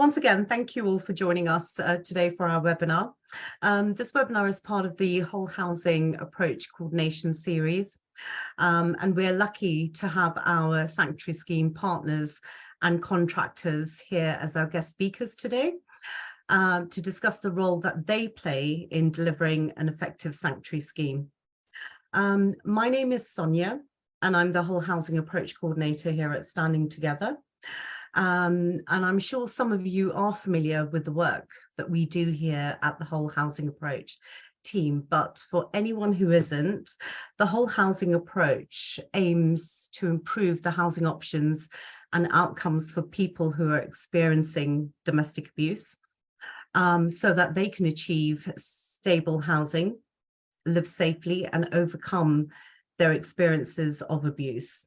once again, thank you all for joining us today for our webinar. This webinar is part of the Whole Housing Approach Coordination series, and we're lucky to have our sanctuary scheme partners and contractors here as our guest speakers today to discuss the role that they play in delivering an effective sanctuary scheme. My name is Sonia, and I'm the Whole Housing Approach Coordinator here at Standing Together. And I'm sure some of you are familiar with the work that we do here at the Whole Housing Approach team, but for anyone who isn't, the Whole Housing Approach aims to improve the housing options and outcomes for people who are experiencing domestic abuse, so that they can achieve stable housing, live safely, and overcome their experiences of abuse.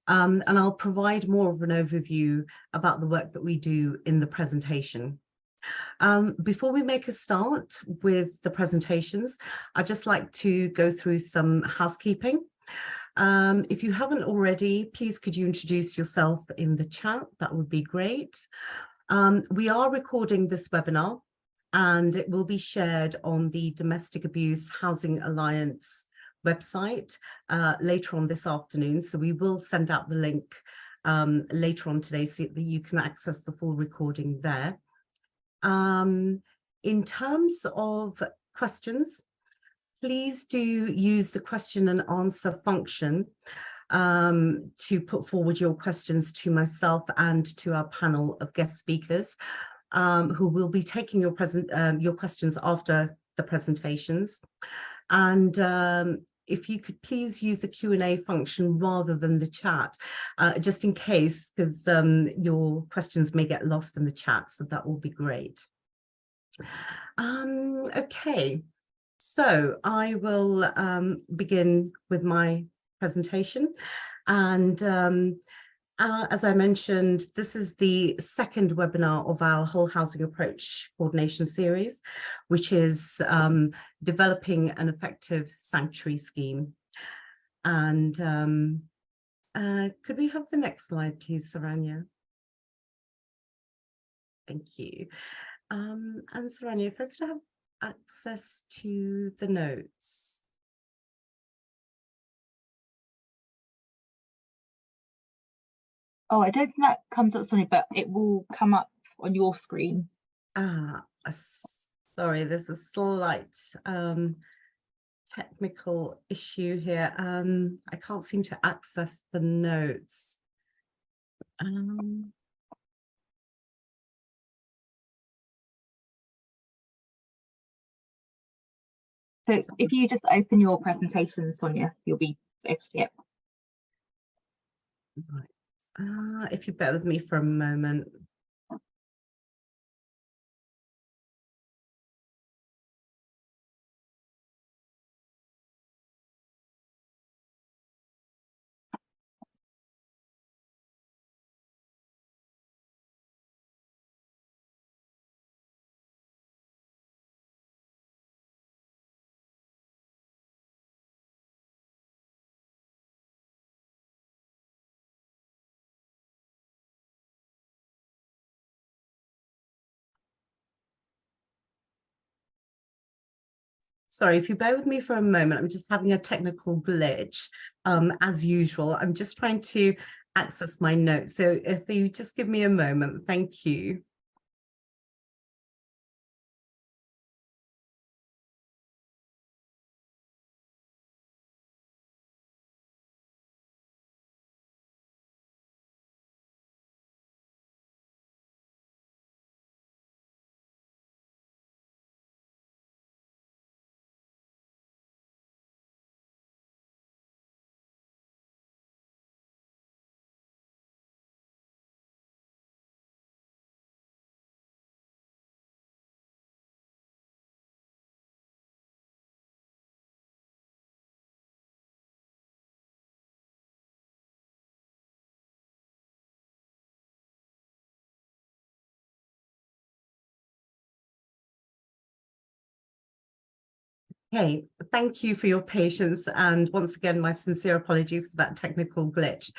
And I'll provide more of an overview about the work that we do in the presentation. Before we make a start with the presentations, I'd just like to go through some housekeeping. If you haven't already, please could you introduce yourself in the chat? That would be great. We are recording this webinar, and it will be shared on the Domestic Abuse Housing Alliance website later on this afternoon. So we will send out the link later on today so that you can access the full recording there. In terms of questions, please do use the question and answer function to put forward your questions to myself and to our panel of guest speakers who will be taking your questions after the presentations. And if you could please use the Q&A function rather than the chat, just in case, because your questions may get lost in the chat, so that will be great. Okay, so I will begin with my presentation. And as I mentioned, this is the second webinar of our Whole Housing Approach Coordination series, which is developing an effective sanctuary scheme. And could we have the next slide, please, Saranya? Thank you. And Saranya, if I could have access to the notes. Oh, I don't think that comes up, Sonia, but it will come up on your screen. Sorry, there's a slight technical issue here. I can't seem to access the notes. So if you just open your presentation, Sonia, you'll be able to see it. Right. If you bear with me for a moment. Sorry, if you bear with me for a moment, I'm just having a technical glitch, as usual. I'm just trying to access my notes. So if you just give me a moment, thank you. Okay, thank you for your patience, and once again, my sincere apologies for that technical glitch,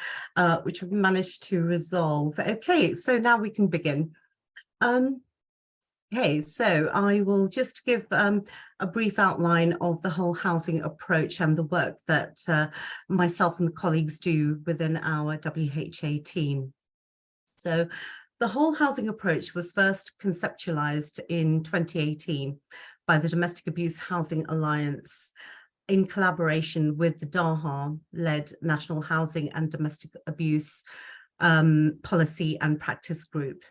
which I've managed to resolve. Okay, so now we can begin. Okay, so I will just give a brief outline of the whole housing approach and the work that myself and the colleagues do within our WHA team. So the whole housing approach was first conceptualized in 2018 by the Domestic Abuse Housing Alliance in collaboration with the WHA-led National Housing and Domestic Abuse Policy and Practice Group.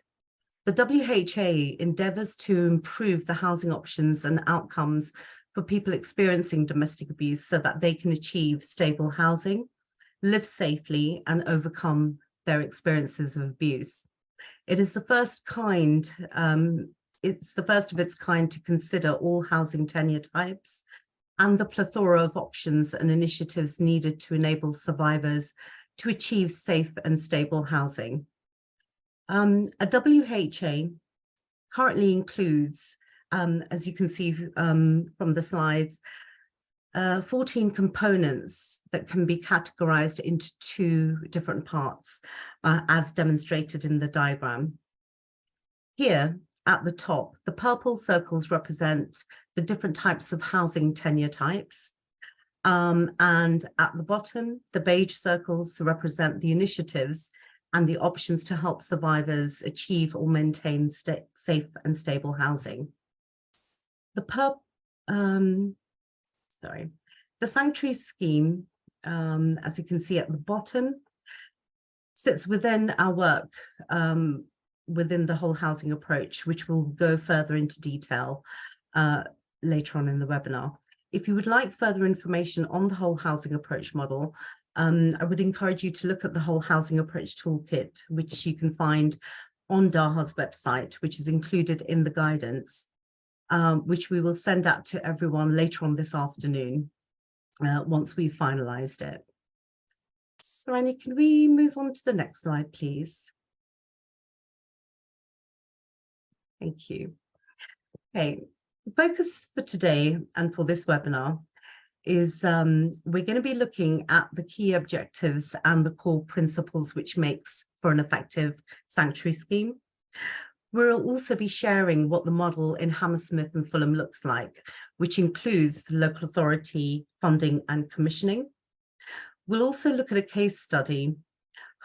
The WHA endeavours to improve the housing options and outcomes for people experiencing domestic abuse so that they can achieve stable housing, live safely, and overcome their experiences of abuse. It is the first kind, it's the first of its kind to consider all housing tenure types and the plethora of options and initiatives needed to enable survivors to achieve safe and stable housing. A WHA currently includes, as you can see from the slides, 14 components that can be categorized into 2 different parts, as demonstrated in the diagram. Here at the top, the purple circles represent the different types of housing tenure types. And at the bottom, the beige circles represent the initiatives and the options to help survivors achieve or maintain safe and stable housing. The sanctuary scheme, as you can see at the bottom, sits within our work within the whole housing approach, which will go further into detail later on in the webinar. If you would like further information on the whole housing approach model, I would encourage you to look at the whole housing approach toolkit, which you can find on WHA's website, which is included in the guidance, which we will send out to everyone later on this afternoon, once we've finalized it. So Annie, can we move on to the next slide, please? Thank you. Okay, the focus for today and for this webinar is we're going to be looking at the key objectives and the core principles which makes for an effective sanctuary scheme. We'll also be sharing what the model in Hammersmith and Fulham looks like, which includes local authority funding and commissioning. We'll also look at a case study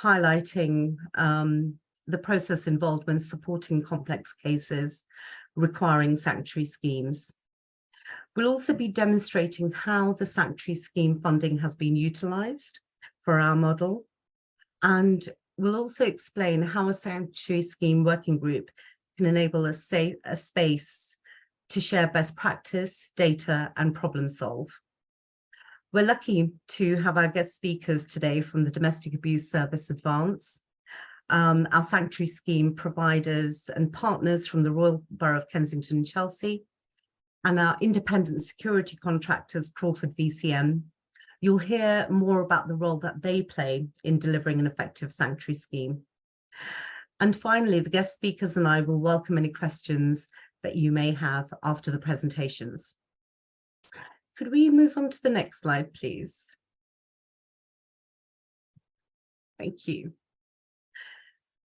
highlighting the process involved when supporting complex cases requiring sanctuary schemes. We'll also be demonstrating how the sanctuary scheme funding has been utilised for our model, and we'll also explain how a sanctuary scheme working group can enable a space to share best practice, data, and problem solve. We're lucky to have our guest speakers today from the Domestic Abuse Service Advance, our sanctuary scheme providers and partners from the Royal Borough of Kensington and Chelsea, and our independent security contractors, Crawford VCM. You'll hear more about the role that they play in delivering an effective sanctuary scheme. And finally, the guest speakers and I will welcome any questions that you may have after the presentations. Could we move on to the next slide, please? Thank you.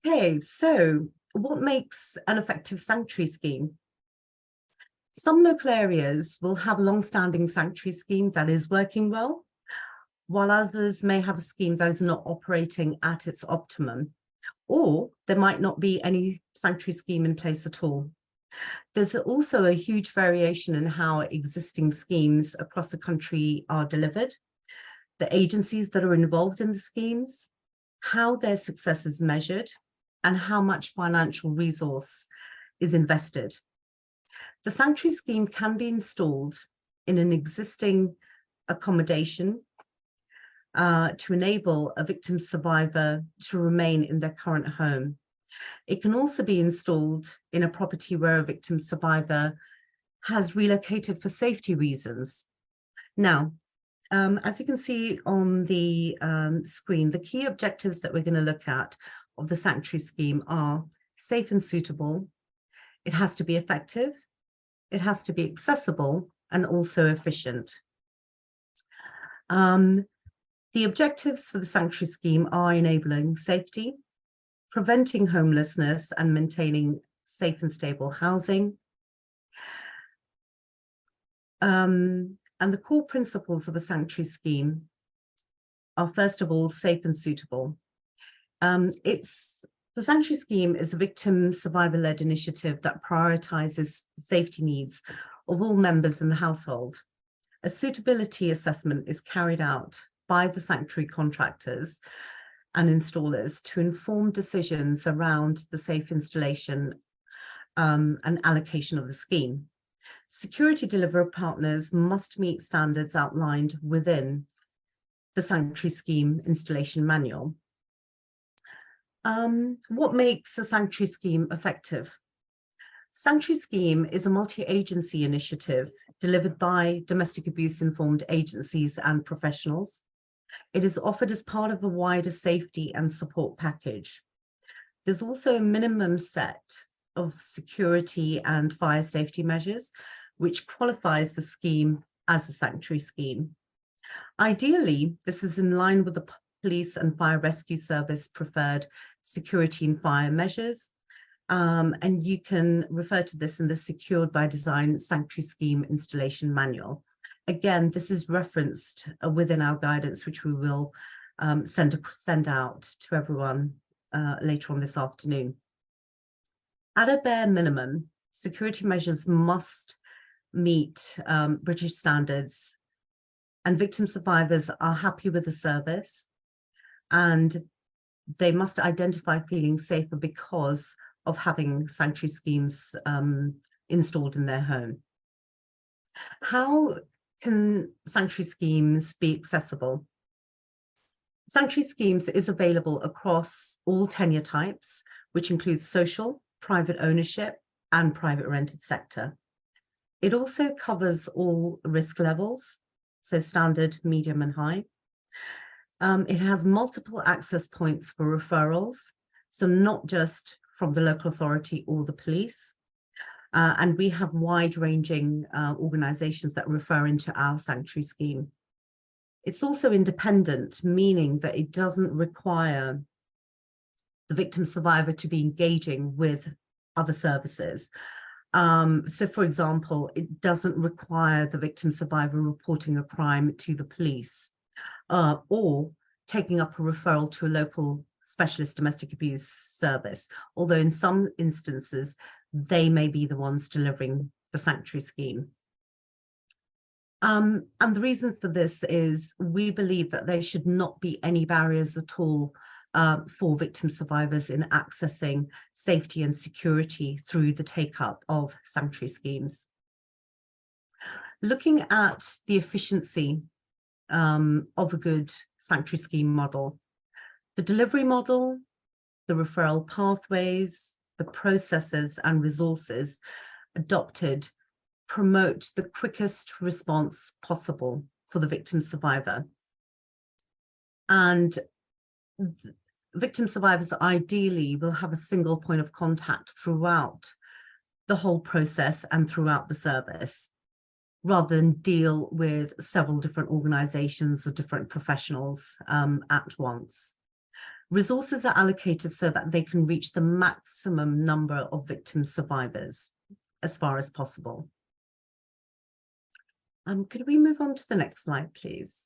Okay, so what makes an effective sanctuary scheme? Some local areas will have a long-standing sanctuary scheme that is working well, while others may have a scheme that is not operating at its optimum, or there might not be any sanctuary scheme in place at all. There's also a huge variation in how existing schemes across the country are delivered, the agencies that are involved in the schemes, how their success is measured, and how much financial resource is invested. The sanctuary scheme can be installed in an existing accommodation to enable a victim survivor to remain in their current home. It can also be installed in a property where a victim survivor has relocated for safety reasons. Now, as you can see on the screen, the key objectives that we're going to look at of the sanctuary scheme are safe and suitable. It has to be effective. It has to be accessible and also efficient. The objectives for the sanctuary scheme are enabling safety, preventing homelessness and maintaining safe and stable housing. And the core principles of a sanctuary scheme are, first of all, safe and suitable. The sanctuary scheme is a victim survivor-led initiative that prioritizes the safety needs of all members in the household. A suitability assessment is carried out by the sanctuary contractors and installers to inform decisions around the safe installation and allocation of the scheme. Security delivery partners must meet standards outlined within the sanctuary scheme installation manual. What makes a sanctuary scheme effective? Sanctuary scheme is a multi-agency initiative delivered by domestic abuse informed agencies and professionals. It is offered as part of a wider safety and support package. There's also a minimum set of security and fire safety measures, which qualifies the scheme as a sanctuary scheme. Ideally, this is in line with the police and fire rescue service preferred security and fire measures. And you can refer to this in the Secured by Design Sanctuary Scheme Installation Manual. Again, this is referenced within our guidance, which we will send out to everyone later on this afternoon. At a bare minimum, security measures must meet British standards, and victim survivors are happy with the service, and they must identify feeling safer because of having sanctuary schemes installed in their home. How can sanctuary schemes be accessible? Sanctuary schemes is available across all tenure types, which includes social, private ownership, and private rented sector. It also covers all risk levels, so standard, medium, and high. It has multiple access points for referrals, so not just from the local authority or the police. And we have wide-ranging organisations that refer into our sanctuary scheme. It's also independent, meaning that it doesn't require the victim survivor to be engaging with other services. So, for example, it doesn't require the victim survivor reporting a crime to the police or taking up a referral to a local specialist domestic abuse service, although in some instances, they may be the ones delivering the sanctuary scheme. And the reason for this is we believe that there should not be any barriers at all for victim survivors in accessing safety and security through the take-up of sanctuary schemes. Looking at the efficiency of a good sanctuary scheme model, the delivery model, the referral pathways, the processes and resources adopted promote the quickest response possible for the victim survivor. And victim survivors ideally will have a single point of contact throughout the whole process and throughout the service, rather than deal with several different organisations or different professionals at once. Resources are allocated so that they can reach the maximum number of victim survivors as far as possible. Could we move on to the next slide, please?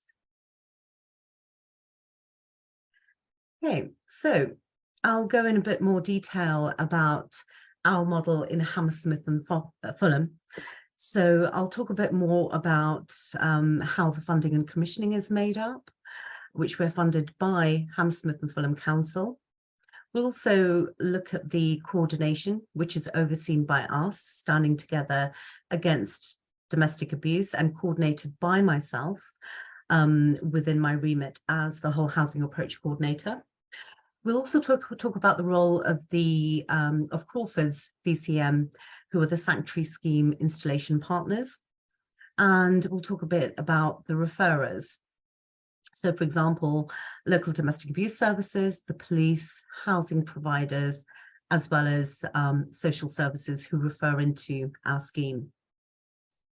Okay, so I'll go in a bit more detail about our model in Hammersmith and Fulham. So I'll talk a bit more about how the funding and commissioning is made up, which we're funded by Hammersmith and Fulham Council. We'll also look at the coordination, which is overseen by us, standing together against domestic abuse and coordinated by myself within my remit as the whole housing approach coordinator. We'll also talk about the role of the of Crawford's VCM, who are the sanctuary scheme installation partners. And we'll talk a bit about the referrers. So, for example, local domestic abuse services, the police, housing providers, as well as social services who refer into our scheme.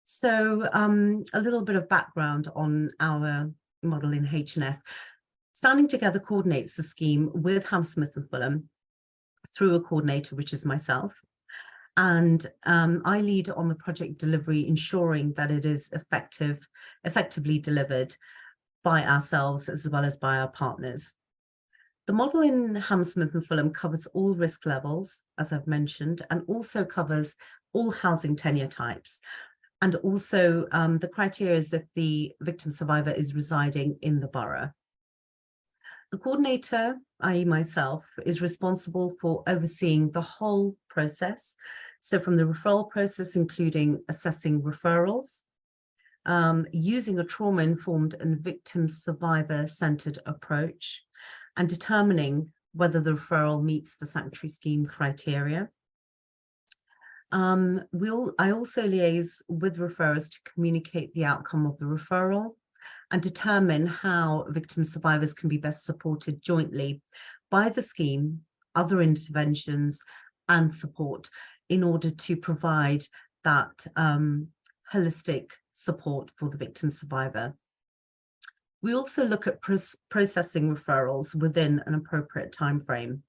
So a little bit of background on our model in H&F. Standing Together coordinates the scheme with Hammersmith and Fulham through a coordinator, which is myself. And I lead on the project delivery, ensuring that it is effectively delivered by ourselves as well as by our partners. The model in Hammersmith and Fulham covers all risk levels, as I've mentioned, and also covers all housing tenure types. And also the criteria is if the victim survivor is residing in the borough. The coordinator, i.e. myself, is responsible for overseeing the whole process. So from the referral process, including assessing referrals, using a trauma-informed and victim survivor-centered approach, and determining whether the referral meets the sanctuary scheme criteria. I also liaise with referrers to communicate the outcome of the referral and determine how victim survivors can be best supported jointly by the scheme, other interventions and support in order to provide that holistic support for the victim survivor. We also look at processing referrals within an appropriate timeframe.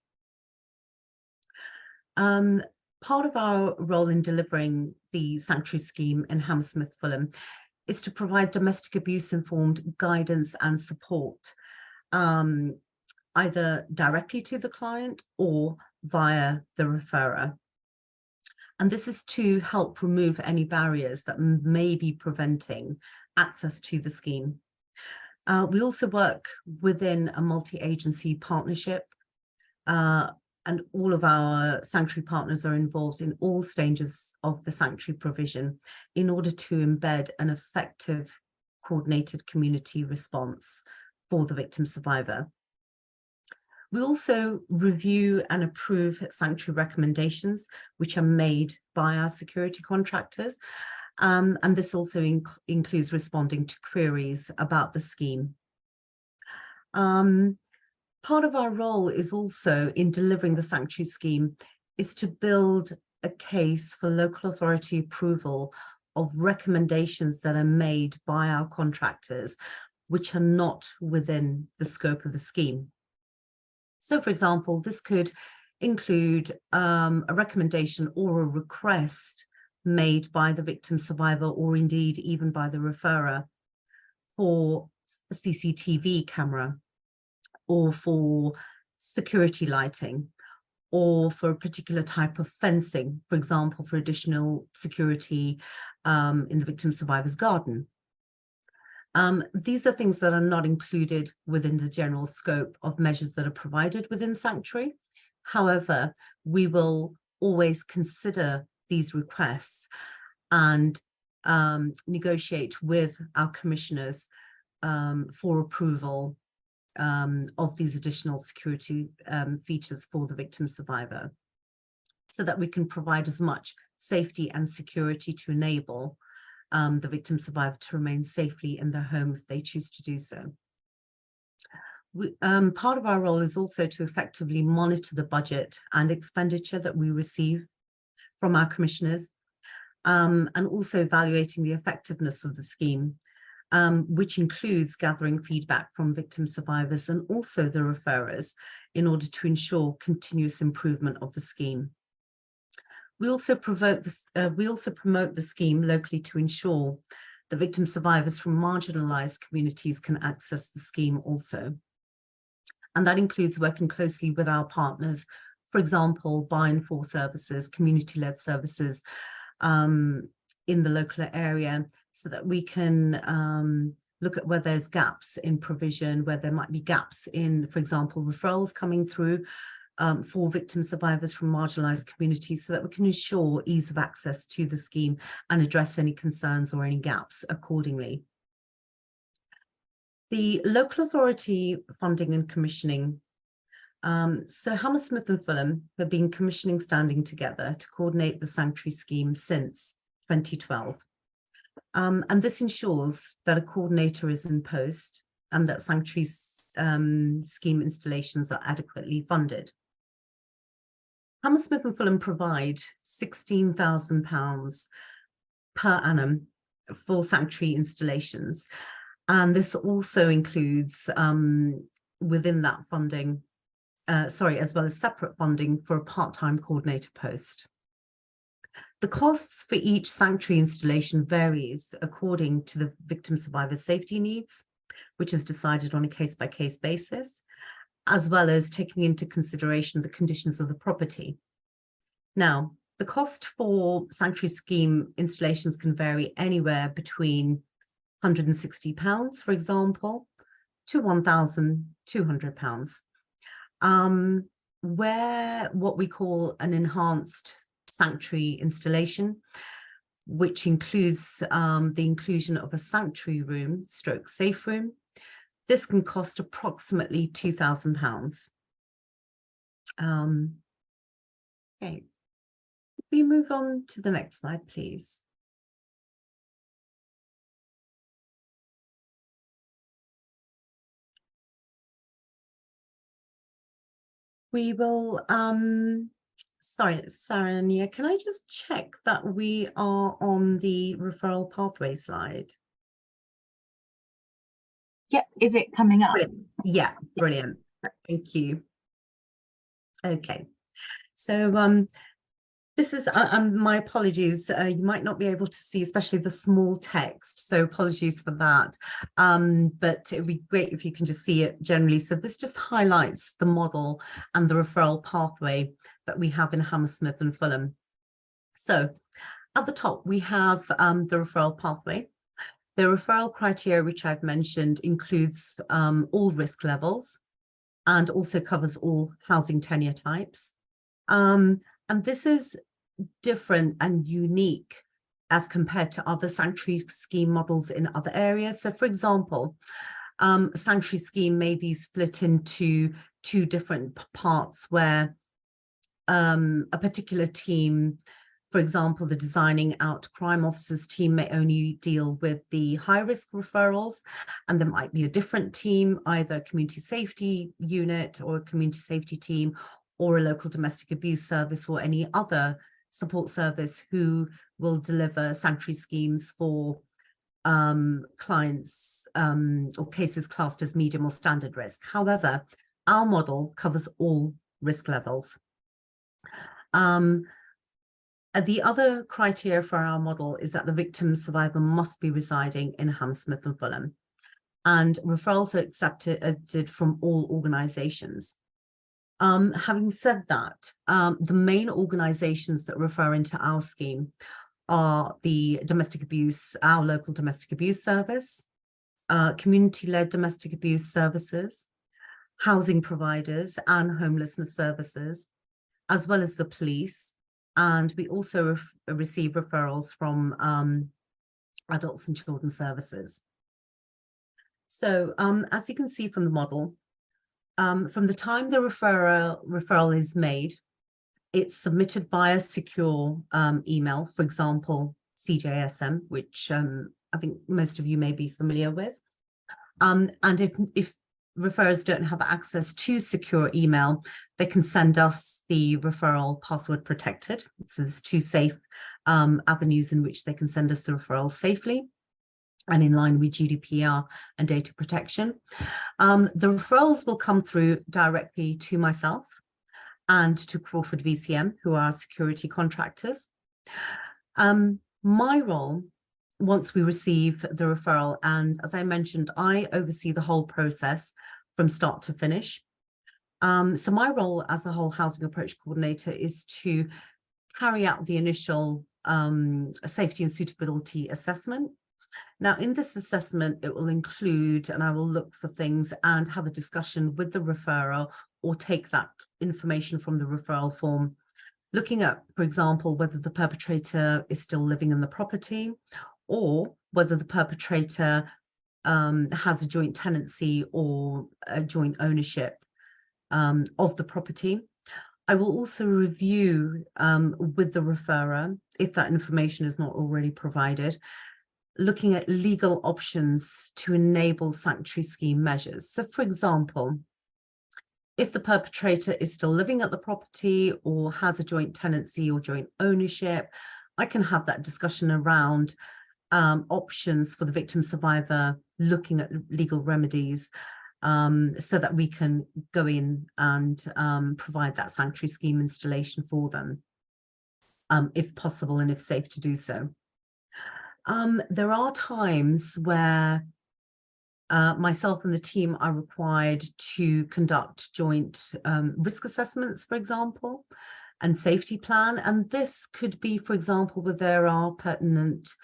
Part of our role in delivering the sanctuary scheme in Hammersmith Fulham is to provide domestic abuse informed guidance and support, either directly to the client or via the referrer. And this is to help remove any barriers that may be preventing access to the scheme. We also work within a multi-agency partnership, and all of our sanctuary partners are involved in all stages of the sanctuary provision in order to embed an effective coordinated community response for the victim survivor. We also review and approve sanctuary recommendations, which are made by our security contractors. And this also includes responding to queries about the scheme. Part of our role is also in delivering the sanctuary scheme is to build a case for local authority approval of recommendations that are made by our contractors, which are not within the scope of the scheme. So, for example, this could include a recommendation or a request made by the victim survivor, or indeed even by the referrer, for a CCTV camera, or for security lighting, or for a particular type of fencing, for example, for additional security in the victim survivor's garden. These are things that are not included within the general scope of measures that are provided within sanctuary. However, we will always consider these requests and negotiate with our commissioners for approval of these additional security features for the victim survivor, so that we can provide as much safety and security to enable the victim survivor to remain safely in their home if they choose to do so. Part of our role is also to effectively monitor the budget and expenditure that we receive from our commissioners, and also evaluating the effectiveness of the scheme, which includes gathering feedback from victim survivors and also the referrers in order to ensure continuous improvement of the scheme. We also promote the scheme locally to ensure that victim survivors from marginalised communities can access the scheme also. And that includes working closely with our partners, for example, buy and for services, community-led services in the local area, so that we can look at where there's gaps in provision, where there might be gaps in, for example, referrals coming through for victim survivors from marginalised communities, so that we can ensure ease of access to the scheme and address any concerns or any gaps accordingly. The local authority funding and commissioning. So Hammersmith and Fulham have been commissioning standing together to coordinate the sanctuary scheme since 2012. And this ensures that a coordinator is in post and that sanctuary scheme installations are adequately funded. Hammersmith and Fulham provide £16,000 per annum for sanctuary installations. And this also includes within that funding, as well as separate funding for a part-time coordinator post. The costs for each sanctuary installation varies according to the victim survivor safety needs, which is decided on a case-by-case basis, as well as taking into consideration the conditions of the property. Now, the cost for sanctuary scheme installations can vary anywhere between £160, for example, to £1,200. Where what we call an enhanced sanctuary installation, which includes the inclusion of a sanctuary room stroke safe room, this can cost approximately £2,000. Okay, we move on to the next slide, please. We will, sorry, Sarania, can I just check that we are on the referral pathway slide? Yep, is it coming up? Brilliant. Yeah, brilliant. Thank you. Okay, so this is, my apologies, you might not be able to see, especially the small text, so apologies for that, but it would be great if you can just see it generally. So this just highlights the model and the referral pathway that we have in Hammersmith and Fulham. So at the top, we have the referral pathway. The referral criteria, which I've mentioned, includes all risk levels and also covers all housing tenure types. And this is different and unique as compared to other sanctuary scheme models in other areas. So for example, a sanctuary scheme may be split into two different parts where a particular team, for example, the designing out crime officers team may only deal with the high risk referrals, and there might be a different team, either a community safety unit or a community safety team or a local domestic abuse service or any other support service who will deliver sanctuary schemes for clients or cases classed as medium or standard risk. However, our model covers all risk levels. The other criteria for our model is that the victim survivor must be residing in Hammersmith and Fulham, and referrals are accepted from all organisations. Having said that, the main organisations that refer into our scheme are the domestic abuse, our local domestic abuse service, community-led domestic abuse services, housing providers and homelessness services, as well as the police. And we also receive referrals from adults and children's services. So as you can see from the model, from the time the referral is made, it's submitted via secure email, for example, CJSM, which I think most of you may be familiar with. And if referrers don't have access to secure email, they can send us the referral password protected. So there's two safe avenues in which they can send us the referral safely and in line with GDPR and data protection. The referrals will come through directly to myself and to Crawford VCM, who are our security contractors. My role, once we receive the referral, and as I mentioned, I oversee the whole process from start to finish. So my role as a whole housing approach coordinator is to carry out the initial safety and suitability assessment. Now, in this assessment, it will include, and I will look for things and have a discussion with the referrer or take that information from the referral form, looking at, for example, whether the perpetrator is still living in the property or whether the perpetrator has a joint tenancy or a joint ownership of the property. I will also review with the referrer, if that information is not already provided, looking at legal options to enable sanctuary scheme measures. So for example, if the perpetrator is still living at the property or has a joint tenancy or joint ownership, I can have that discussion around options for the victim survivor, looking at legal remedies so that we can go in and provide that sanctuary scheme installation for them. if possible and if safe to do so. There are times where myself and the team are required to conduct joint risk assessments, for example, and safety plan. And this could be, for example, where there are pertinent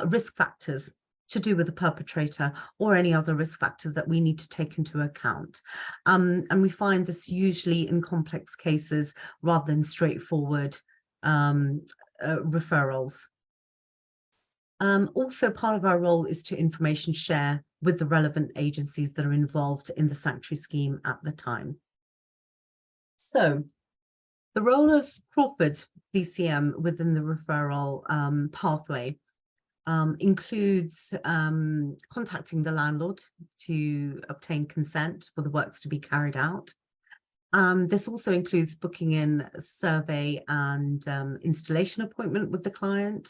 risk factors to do with the perpetrator or any other risk factors that we need to take into account. And we find this usually in complex cases rather than straightforward referrals. Also, part of our role is to information share with the relevant agencies that are involved in the sanctuary scheme at the time. So, the role of Crawford VCM within the referral pathway includes contacting the landlord to obtain consent for the works to be carried out. This also includes booking in a survey and installation appointment with the client,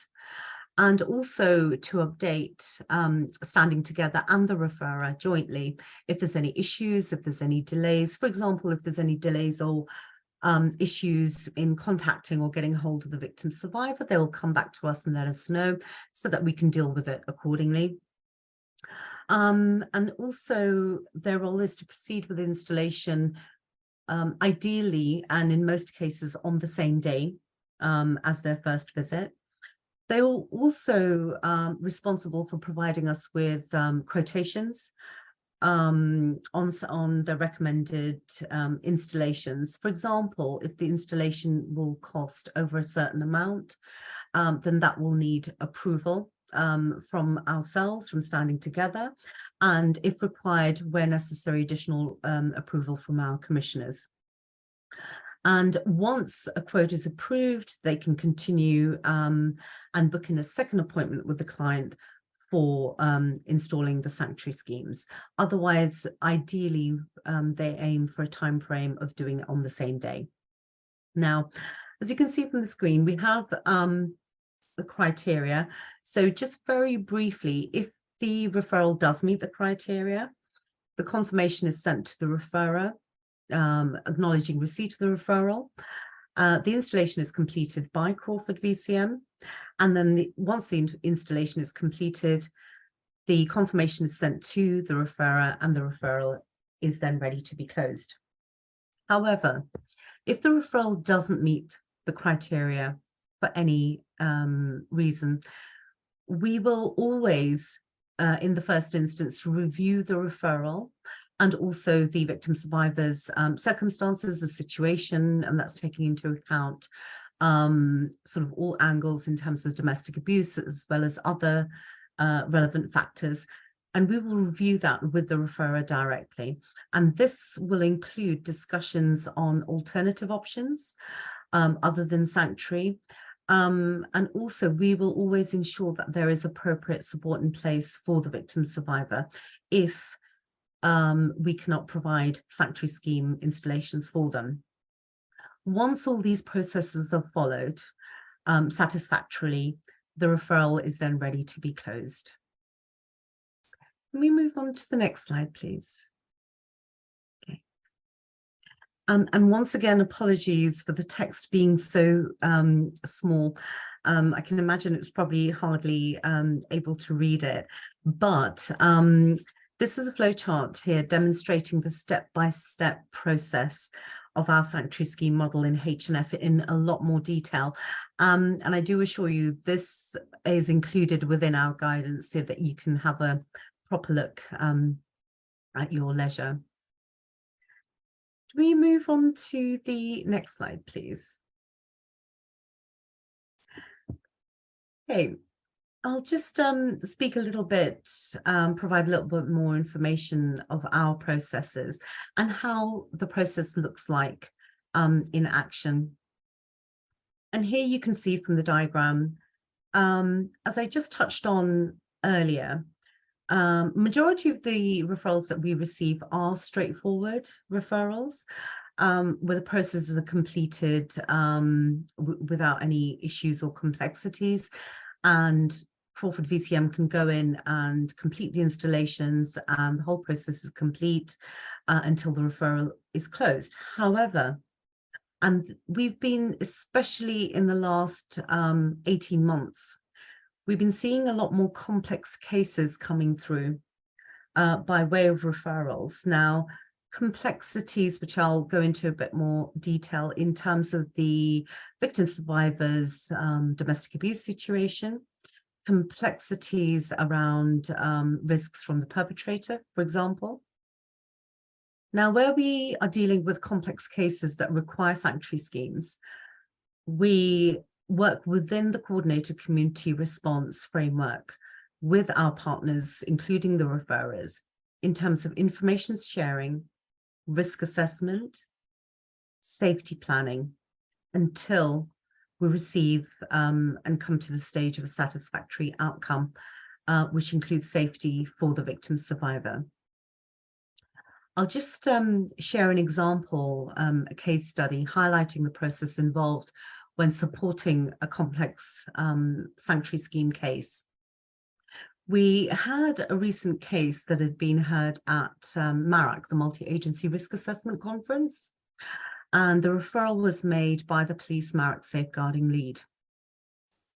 and also to update standing together and the referrer jointly if there's any issues, if there's any delays. For example, if there's any delays or issues in contacting or getting hold of the victim survivor, they will come back to us and let us know so that we can deal with it accordingly. And also their role is to proceed with installation ideally, and in most cases on the same day as their first visit. They are also responsible for providing us with quotations on the recommended installations. For example, if the installation will cost over a certain amount, then that will need approval from ourselves, from standing together, and if required, where necessary, additional approval from our commissioners. And once a quote is approved, they can continue and book in a second appointment with the client for installing the sanctuary schemes. Otherwise, ideally, they aim for a time frame of doing it on the same day. Now, as you can see from the screen, we have the criteria. So just very briefly, if the referral does meet the criteria, the confirmation is sent to the referrer, acknowledging receipt of the referral. The installation is completed by Crawford VCM, and then once the installation is completed, the confirmation is sent to the referrer, and the referral is then ready to be closed. However, if the referral doesn't meet the criteria for any reason, we will always, in the first instance, review the referral and also the victim survivor's circumstances, the situation, and that's taking into account sort of all angles in terms of domestic abuse as well as other relevant factors. And we will review that with the referrer directly. And this will include discussions on alternative options other than sanctuary. And also we will always ensure that there is appropriate support in place for the victim survivor if we cannot provide sanctuary scheme installations for them. Once all these processes are followed satisfactorily, the referral is then ready to be closed. Can we move on to the next slide, please? Okay. And once again, apologies for the text being so small. I can imagine it's probably hardly able to read it, but this is a flowchart here demonstrating the step-by-step process of our sanctuary scheme model in H&F in a lot more detail. And I do assure you this is included within our guidance so that you can have a proper look at your leisure. Do we move on to the next slide, please? Okay. I'll just speak a little bit, provide a little bit more information of our processes and how the process looks like in action. And here you can see from the diagram, as I just touched on earlier, majority of the referrals that we receive are straightforward referrals, where the processes are completed without any issues or complexities. And Crawford VCM can go in and complete the installations, and the whole process is complete until the referral is closed. However, And we've been, especially in the last 18 months, we've been seeing a lot more complex cases coming through by way of referrals. Now, complexities, which I'll go into a bit more detail in terms of the victim survivors' domestic abuse situation, complexities around risks from the perpetrator, for example. Now, where we are dealing with complex cases that require sanctuary schemes, we work within the coordinated community response framework with our partners, including the referrers, in terms of information sharing, risk assessment, safety planning, until we receive and come to the stage of a satisfactory outcome, which includes safety for the victim survivor. I'll just share an example, a case study highlighting the process involved when supporting a complex sanctuary scheme case. We had a recent case that had been heard at MARAC, the Multi-Agency Risk Assessment Conference, and the referral was made by the police MARAC safeguarding lead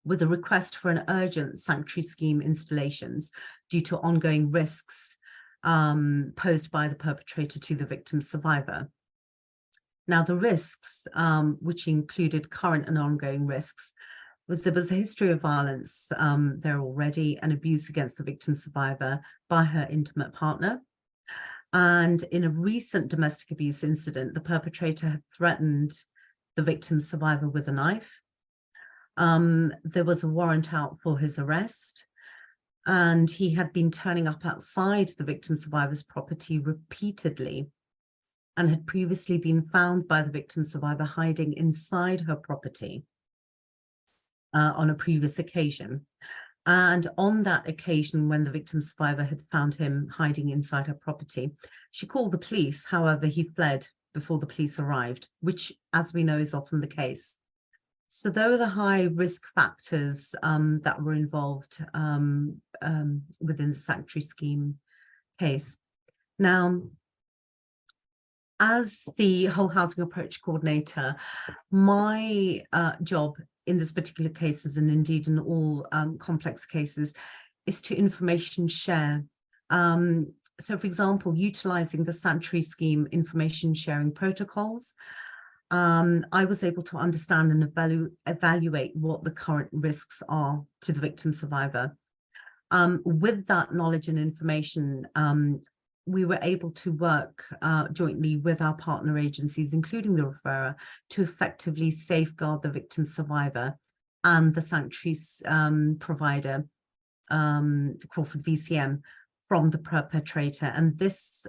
with a request for an urgent sanctuary scheme installations due to ongoing risks posed by the perpetrator to the victim survivor. Now, the risks, which included current and ongoing risks, was there was a history of violence there already, and abuse against the victim survivor by her intimate partner. And in a recent domestic abuse incident, the perpetrator had threatened the victim survivor with a knife. There was a warrant out for his arrest, and he had been turning up outside the victim survivor's property repeatedly and had previously been found by the victim survivor hiding inside her property on a previous occasion. And on that occasion, when the victim survivor had found him hiding inside her property, she called the police. However, he fled before the police arrived, which, as we know, is often the case. So though the high risk factors that were involved within the sanctuary scheme case. Now, as the whole housing approach coordinator, my job in this particular cases, and indeed in all complex cases, is to information share. So, for example, utilizing the sanctuary scheme information sharing protocols, I was able to understand and evaluate what the current risks are to the victim survivor. With that knowledge and information, we were able to work jointly with our partner agencies, including the referrer, to effectively safeguard the victim survivor and the sanctuary provider, Crawford VCM, from the perpetrator. And this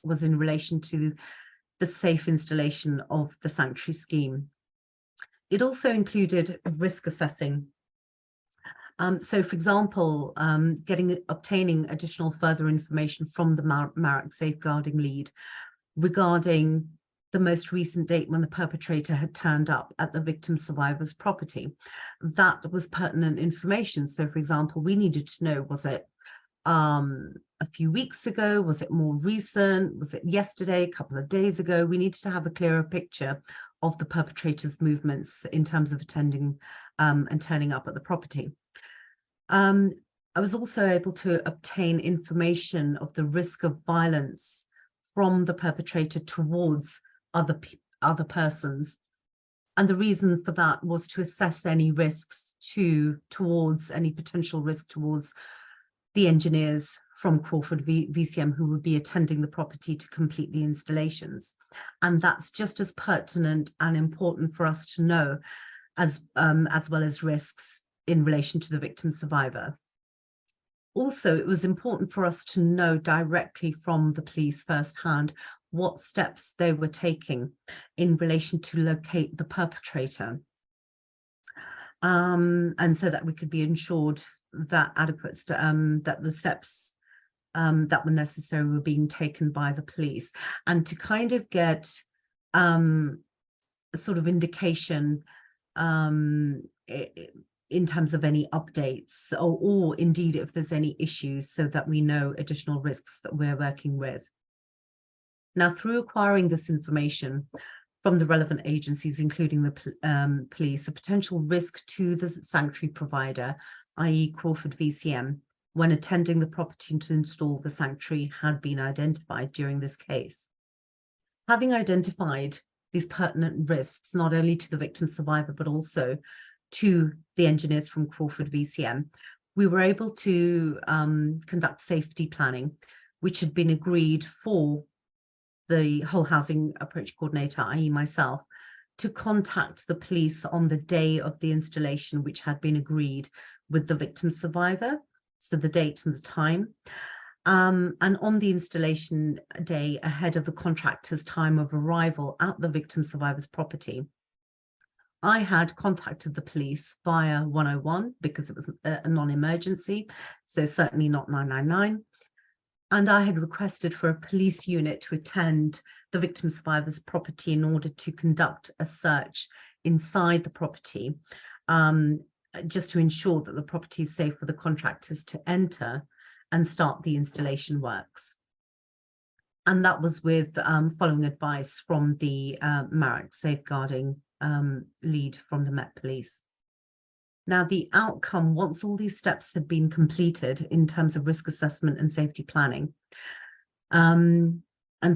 was in relation to the safe installation of the sanctuary scheme. It also included risk assessing. So, for example, obtaining additional further information from the MARAC safeguarding lead regarding the most recent date when the perpetrator had turned up at the victim survivor's property. That was pertinent information. So, for example, we needed to know, was it a few weeks ago? Was it more recent? Was it yesterday, a couple of days ago? We needed to have a clearer picture of the perpetrator's movements in terms of attending and turning up at the property. I was also able to obtain information of the risk of violence from the perpetrator towards other persons. And the reason for that was to assess any risks towards any potential risk towards the engineers from Crawford VCM who would be attending the property to complete the installations. And that's just as pertinent and important for us to know as well as risks in relation to the victim survivor. Also, it was important for us to know directly from the police firsthand what steps they were taking in relation to locate the perpetrator. And so that we could be ensured that that the steps that were necessary were being taken by the police, and to kind of get a sort of indication in terms of any updates or indeed if there's any issues, so that we know additional risks that we're working with. Now, through acquiring this information from the relevant agencies, including the police, a potential risk to the sanctuary provider, i.e. Crawford VCM, when attending the property to install the sanctuary had been identified during this case. Having identified these pertinent risks, not only to the victim survivor, but also to the engineers from Crawford VCM, we were able to conduct safety planning, which had been agreed for the whole housing approach coordinator, i.e. myself, to contact the police on the day of the installation, which had been agreed with the victim survivor, so the date and the time. And on the installation day, ahead of the contractor's time of arrival at the victim survivor's property, I had contacted the police via 101 because it was a non-emergency, so certainly not 999. And I had requested for a police unit to attend the victim survivor's property in order to conduct a search inside the property, just to ensure that the property is safe for the contractors to enter and start the installation works. And that was with following advice from the Marek safeguarding lead from the Met Police. Now, the outcome, once all these steps had been completed in terms of risk assessment and safety planning, and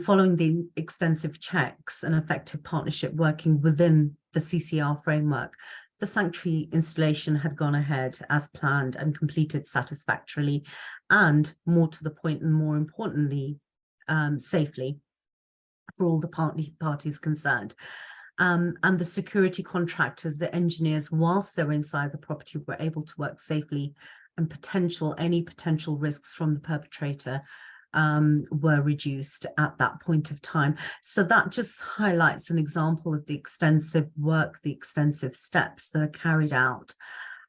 following the extensive checks and effective partnership working within the CCR framework, the sanctuary installation had gone ahead as planned and completed satisfactorily, and more to the point and more importantly, safely for all the parties concerned. And the security contractors, the engineers, whilst they're inside the property, were able to work safely, and any potential risks from the perpetrator were reduced at that point of time. So that just highlights an example of the extensive work, the extensive steps that are carried out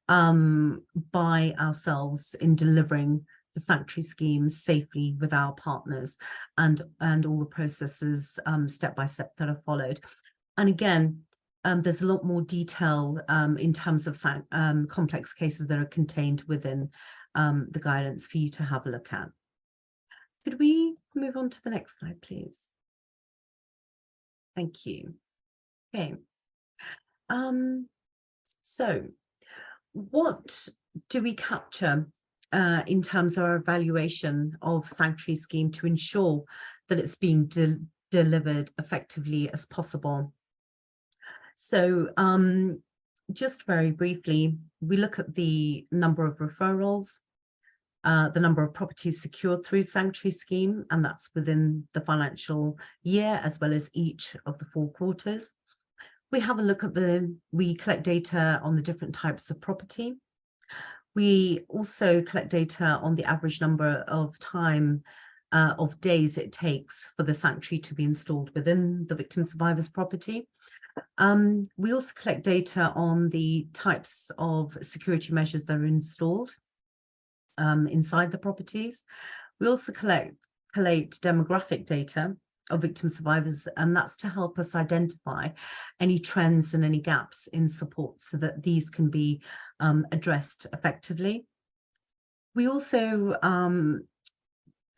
by ourselves in delivering the sanctuary schemes safely with our partners, and all the processes step by step that are followed. And again, there's a lot more detail in terms of complex cases that are contained within the guidance for you to have a look at. Could we move on to the next slide, please? Thank you. Okay. So what do we capture in terms of our evaluation of sanctuary scheme to ensure that it's being delivered effectively as possible? So just very briefly, we look at the number of referrals, the number of properties secured through sanctuary scheme, and that's within the financial year as well as each of the 4 quarters. We have a look at we collect data on the different types of property. We also collect data on the average number of of days it takes for the sanctuary to be installed within the victim survivor's property. We also collect data on the types of security measures that are installed inside the properties. We also collate demographic data of victim survivors, and that's to help us identify any trends and any gaps in support so that these can be addressed effectively. We also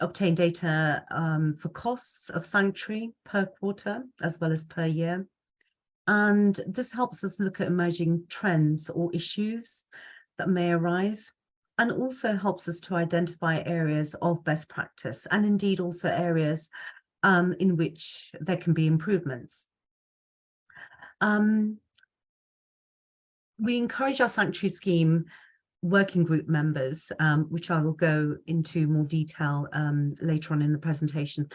obtain data for costs of sanctuary per quarter as well as per year. And this helps us look at emerging trends or issues that may arise, and also helps us to identify areas of best practice, and indeed also areas in which there can be improvements. We encourage our sanctuary scheme working group members, which I will go into more detail later on in the presentation,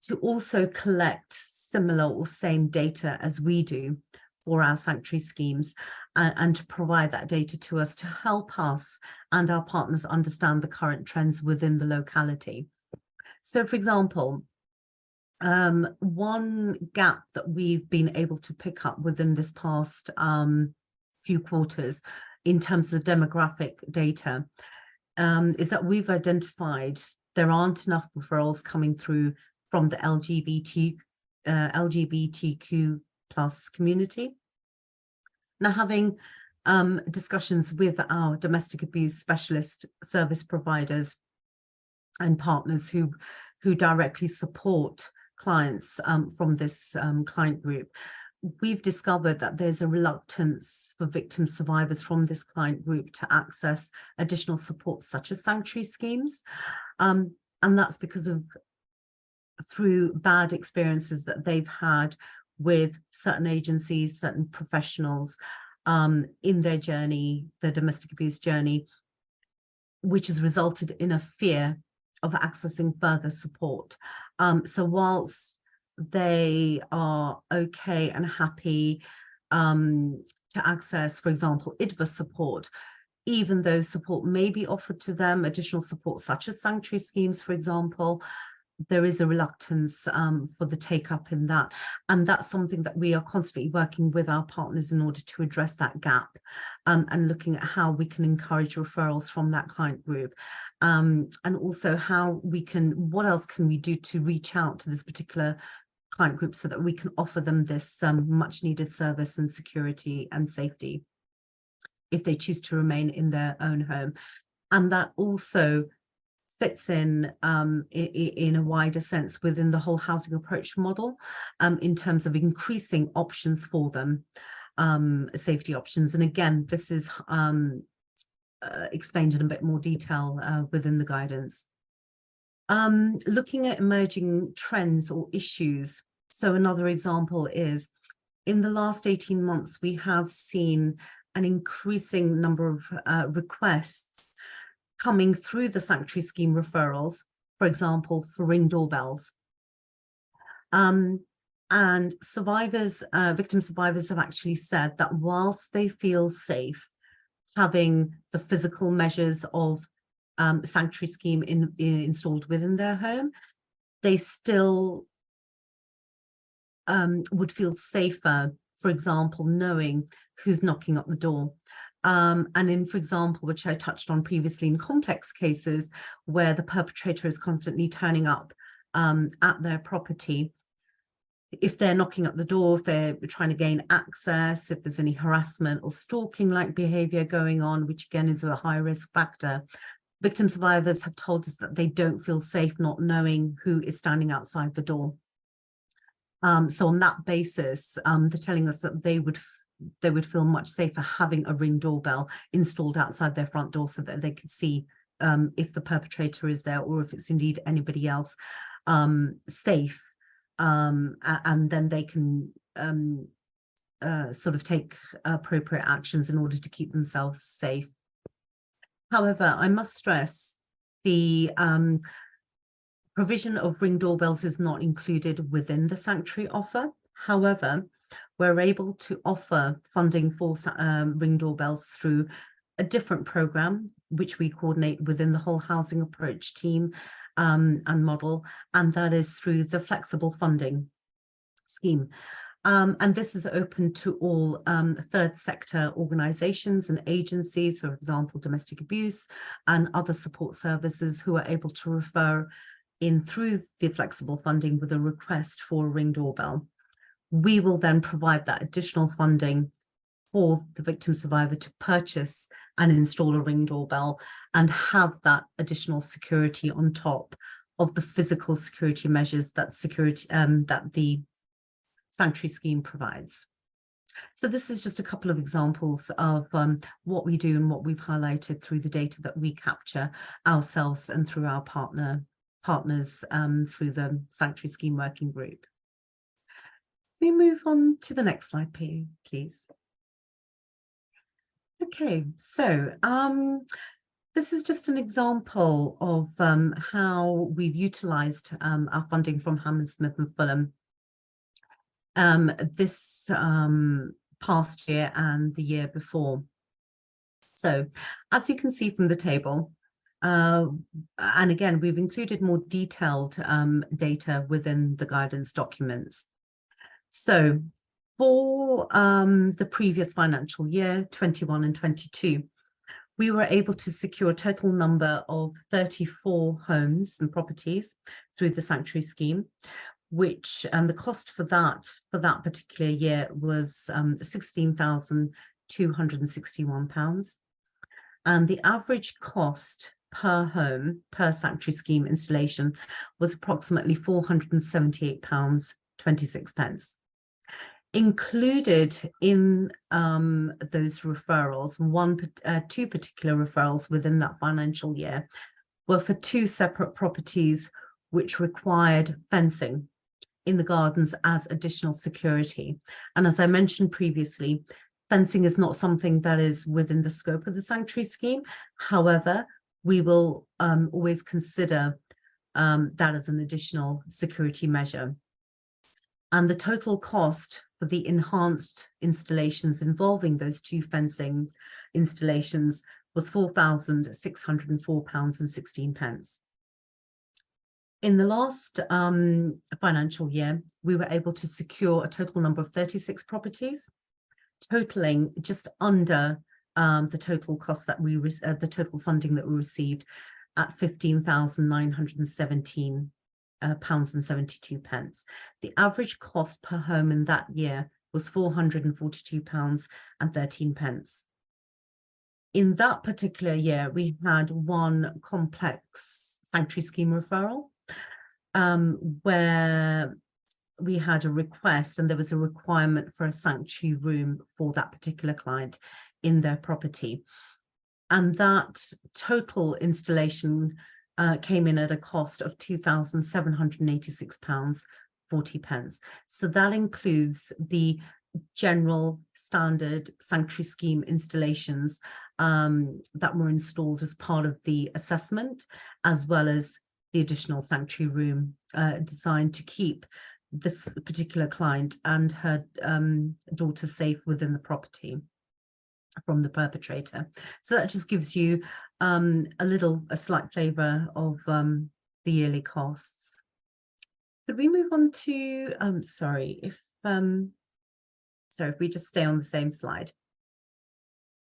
to also collect similar or same data as we do for our sanctuary schemes, and to provide that data to us to help us and our partners understand the current trends within the locality. So, for example, one gap that we've been able to pick up within this past few quarters in terms of demographic data is that we've identified there aren't enough referrals coming through from the LGBTQ plus community. Now, having discussions with our domestic abuse specialist service providers and partners who directly support clients from this client group, we've discovered that there's a reluctance for victim survivors from this client group to access additional support such as sanctuary schemes. And that's because of through bad experiences that they've had with certain agencies, certain professionals in their journey, their domestic abuse journey, which has resulted in a fear of accessing further support. So whilst they are okay and happy to access, for example, IDVA support, even though support may be offered to them, additional support such as sanctuary schemes, for example, there is a reluctance for the take up in that. And that's something that we are constantly working with our partners in order to address that gap and looking at how we can encourage referrals from that client group. And also how we can, what else can we do to reach out to this particular client group so that we can offer them this much needed service and security and safety if they choose to remain in their own home. And that also fits in a wider sense within the whole housing approach model in terms of increasing options for them, safety options. And again, this is explained in a bit more detail within the guidance. Looking at emerging trends or issues. So another example is in the last 18 months, we have seen an increasing number of requests coming through the sanctuary scheme referrals, for example, for Ring doorbells. And survivors, victim survivors have actually said that whilst they feel safe having the physical measures of sanctuary scheme installed within their home, they still would feel safer, for example, knowing who's knocking up the door. And in, for example, which I touched on previously in complex cases where the perpetrator is constantly turning up at their property, if they're knocking up the door, if they're trying to gain access, if there's any harassment or stalking-like behavior going on, which again is a high-risk factor, victim survivors have told us that they don't feel safe not knowing who is standing outside the door. So on that basis, they're telling us that they would feel much safer having a Ring doorbell installed outside their front door so that they could see if the perpetrator is there or if it's indeed anybody else safe. And then they can sort of take appropriate actions in order to keep themselves safe. However, I must stress the provision of Ring doorbells is not included within the sanctuary offer. However, we're able to offer funding for Ring doorbells through a different program, which we coordinate within the whole housing approach team and model, and that is through the flexible funding scheme. And this is open to all third sector organizations and agencies, for example, domestic abuse and other support services who are able to refer in through the flexible funding with a request for a Ring doorbell. We will then provide that additional funding for the victim survivor to purchase and install a Ring doorbell and have that additional security on top of the physical security measures that that the sanctuary scheme provides. So this is just a couple of examples of what we do and what we've highlighted through the data that we capture ourselves and through our partners through the sanctuary scheme working group. We move on to the next slide, please. Okay, so this is just an example of how we've utilised our funding from Hammersmith and Fulham this past year and the year before. So, as you can see from the table, and again, we've included more detailed data within the guidance documents. So, for the previous financial year, 21 and 22, we were able to secure a total number of 34 homes and properties through the sanctuary scheme, which the cost for that particular year was £16,261. And the average cost per home per sanctuary scheme installation was approximately £478.26. Included in those referrals, two particular referrals within that financial year were for two separate properties which required fencing in the gardens as additional security. And as I mentioned previously, fencing is not something that is within the scope of the sanctuary scheme. However, we will always consider that as an additional security measure. And the total cost for the enhanced installations involving those two fencing installations was £4,604.16. In the last financial year, we were able to secure a total number of 36 properties, totaling just under the total cost that the total funding that we received at £15,917 £72. The average cost per home in that year was £442.13. In that particular year, we had one complex sanctuary scheme referral where we had a request and there was a requirement for a sanctuary room for that particular client in their property. And that total installation came in at a cost of £2,786.40. So that includes the general standard sanctuary scheme installations that were installed as part of the assessment, as well as the additional sanctuary room designed to keep this particular client and her daughter safe within the property from the perpetrator. So that just gives you a slight flavour of the yearly costs. Could we move on to if we just stay on the same slide.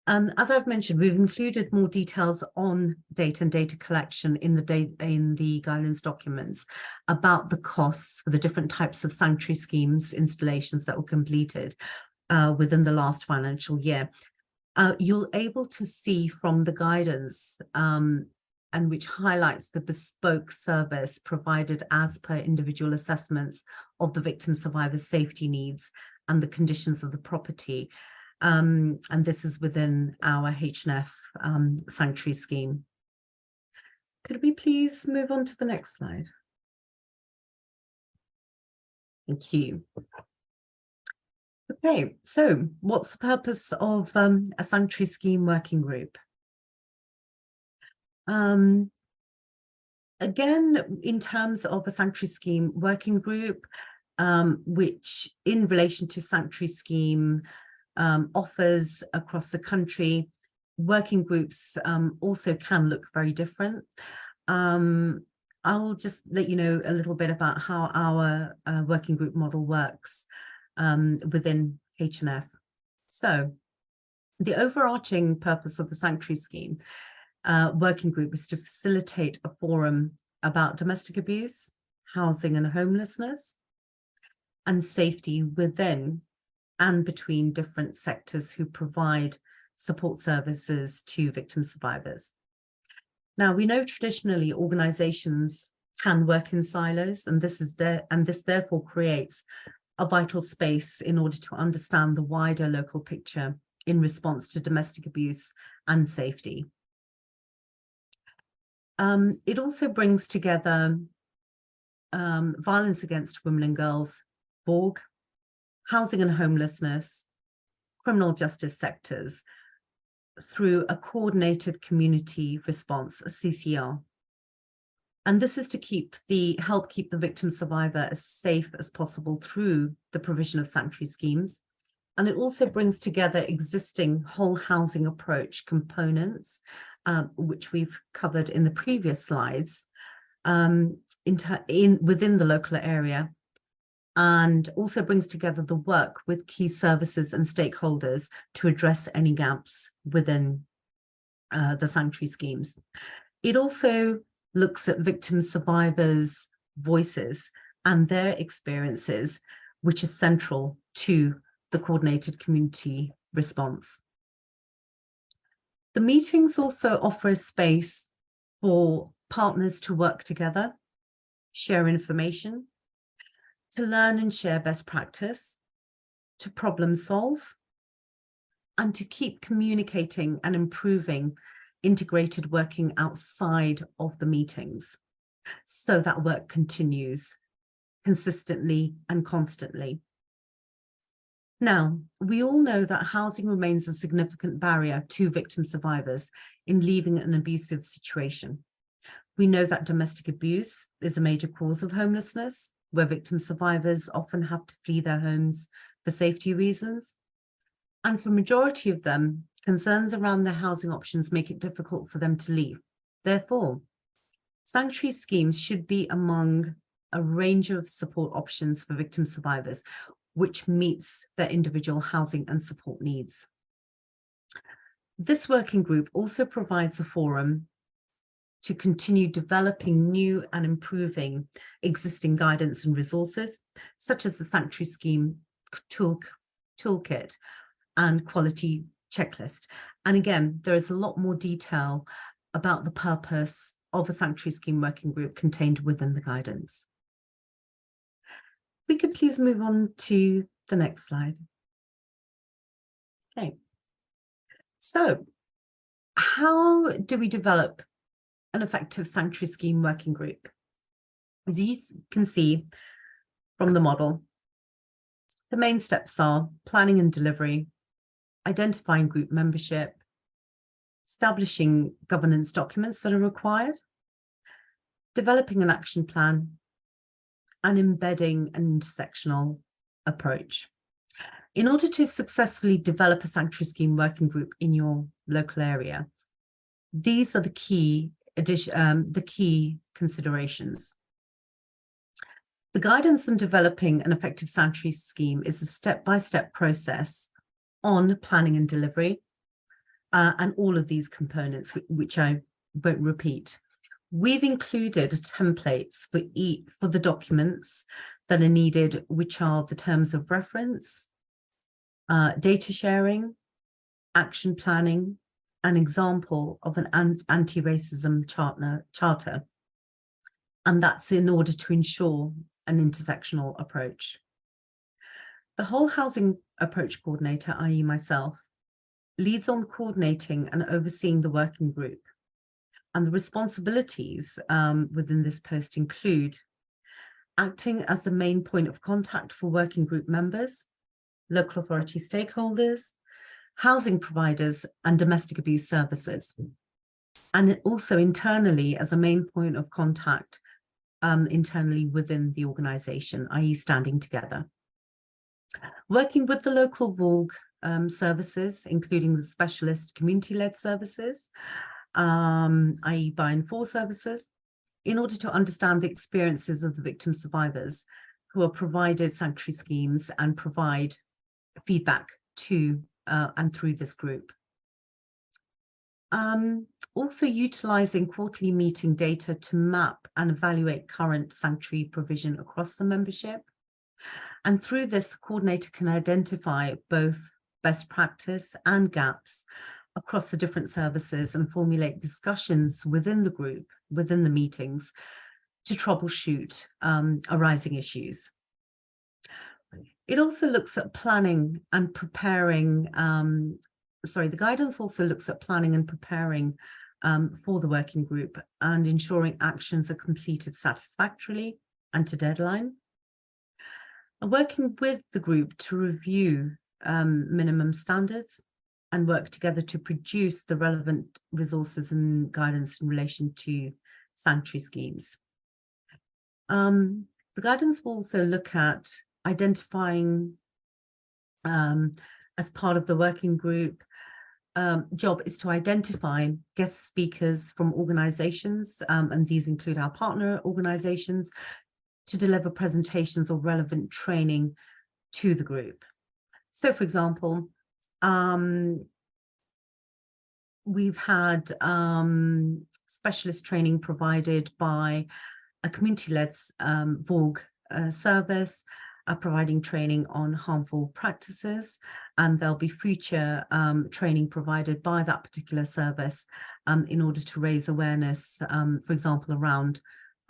As I've mentioned, we've included more details on data and data collection in the guidance documents about the costs for the different types of sanctuary schemes installations that were completed within the last financial year. You'll able to see from the guidance and which highlights the bespoke service provided as per individual assessments of the victim survivor's safety needs and the conditions of the property. And this is within our H&F sanctuary scheme. Could we please move on to the next slide? Thank you. Okay, so what's the purpose of a sanctuary scheme working group? Again, in terms of a sanctuary scheme working group, which in relation to sanctuary scheme offers across the country, working groups also can look very different. I'll just let you know a little bit about how our working group model works within H&F. So the overarching purpose of the sanctuary scheme working group is to facilitate a forum about domestic abuse, housing and homelessness, and safety within and between different sectors who provide support services to victim survivors. Now, we know traditionally organizations can work in silos, and this therefore creates a vital space in order to understand the wider local picture in response to domestic abuse and safety. It also brings together violence against women and girls, VAWG, housing and homelessness, criminal justice sectors through a coordinated community response, a CCR. And this is to help keep the victim survivor as safe as possible through the provision of sanctuary schemes. And it also brings together existing whole housing approach components, which we've covered in the previous slides, within the local area, and also brings together the work with key services and stakeholders to address any gaps within the sanctuary schemes. It also looks at victim survivors' voices and their experiences, which is central to the coordinated community response. The meetings also offer a space for partners to work together, share information, to learn and share best practice, to problem solve, and to keep communicating and improving integrated working outside of the meetings, so that work continues consistently and constantly. Now, we all know that housing remains a significant barrier to victim survivors in leaving an abusive situation. We know that domestic abuse is a major cause of homelessness, where victim survivors often have to flee their homes for safety reasons. And for majority of them, concerns around their housing options make it difficult for them to leave. Therefore, sanctuary schemes should be among a range of support options for victim survivors, which meets their individual housing and support needs. This working group also provides a forum to continue developing new and improving existing guidance and resources, such as the sanctuary scheme toolkit and quality checklist. And again, there is a lot more detail about the purpose of a sanctuary scheme working group contained within the guidance. We could please move on to the next slide. Okay. So how do we develop an effective sanctuary scheme working group? As you can see from the model, the main steps are planning and delivery, identifying group membership, establishing governance documents that are required, developing an action plan, and embedding an intersectional approach. In order to successfully develop a sanctuary scheme working group in your local area, these are the key considerations. The guidance on developing an effective sanctuary scheme is a step-by-step process on planning and delivery, and all of these components, which I won't repeat. We've included templates for the documents that are needed, which are the terms of reference, data sharing, action planning, an example of an anti-racism charter. And that's in order to ensure an intersectional approach. The whole housing approach coordinator, i.e. myself, leads on coordinating and overseeing the working group. And the responsibilities within this post include acting as the main point of contact for working group members, local authority stakeholders, housing providers, and domestic abuse services. And also internally as a main point of contact internally within the organisation, i.e. standing together. Working with the local WHA services, including the specialist community-led services, i.e. buy and for services, in order to understand the experiences of the victim survivors who are provided sanctuary schemes and provide feedback to and through this group. Also utilising quarterly meeting data to map and evaluate current sanctuary provision across the membership. And through this, the coordinator can identify both best practice and gaps across the different services and formulate discussions within the group, within the meetings, to troubleshoot arising issues. It also looks at planning and preparing, the guidance also looks at planning and preparing for the working group and ensuring actions are completed satisfactorily and to deadline. Working with the group to review minimum standards and work together to produce the relevant resources and guidance in relation to sanctuary schemes. The guidance will also look at identifying, as part of the working group, job is to identify guest speakers from organisations, and these include our partner organisations, to deliver presentations or relevant training to the group. So, for example, we've had specialist training provided by a community-led WHA service providing training on harmful practices, and there'll be future training provided by that particular service in order to raise awareness, for example, around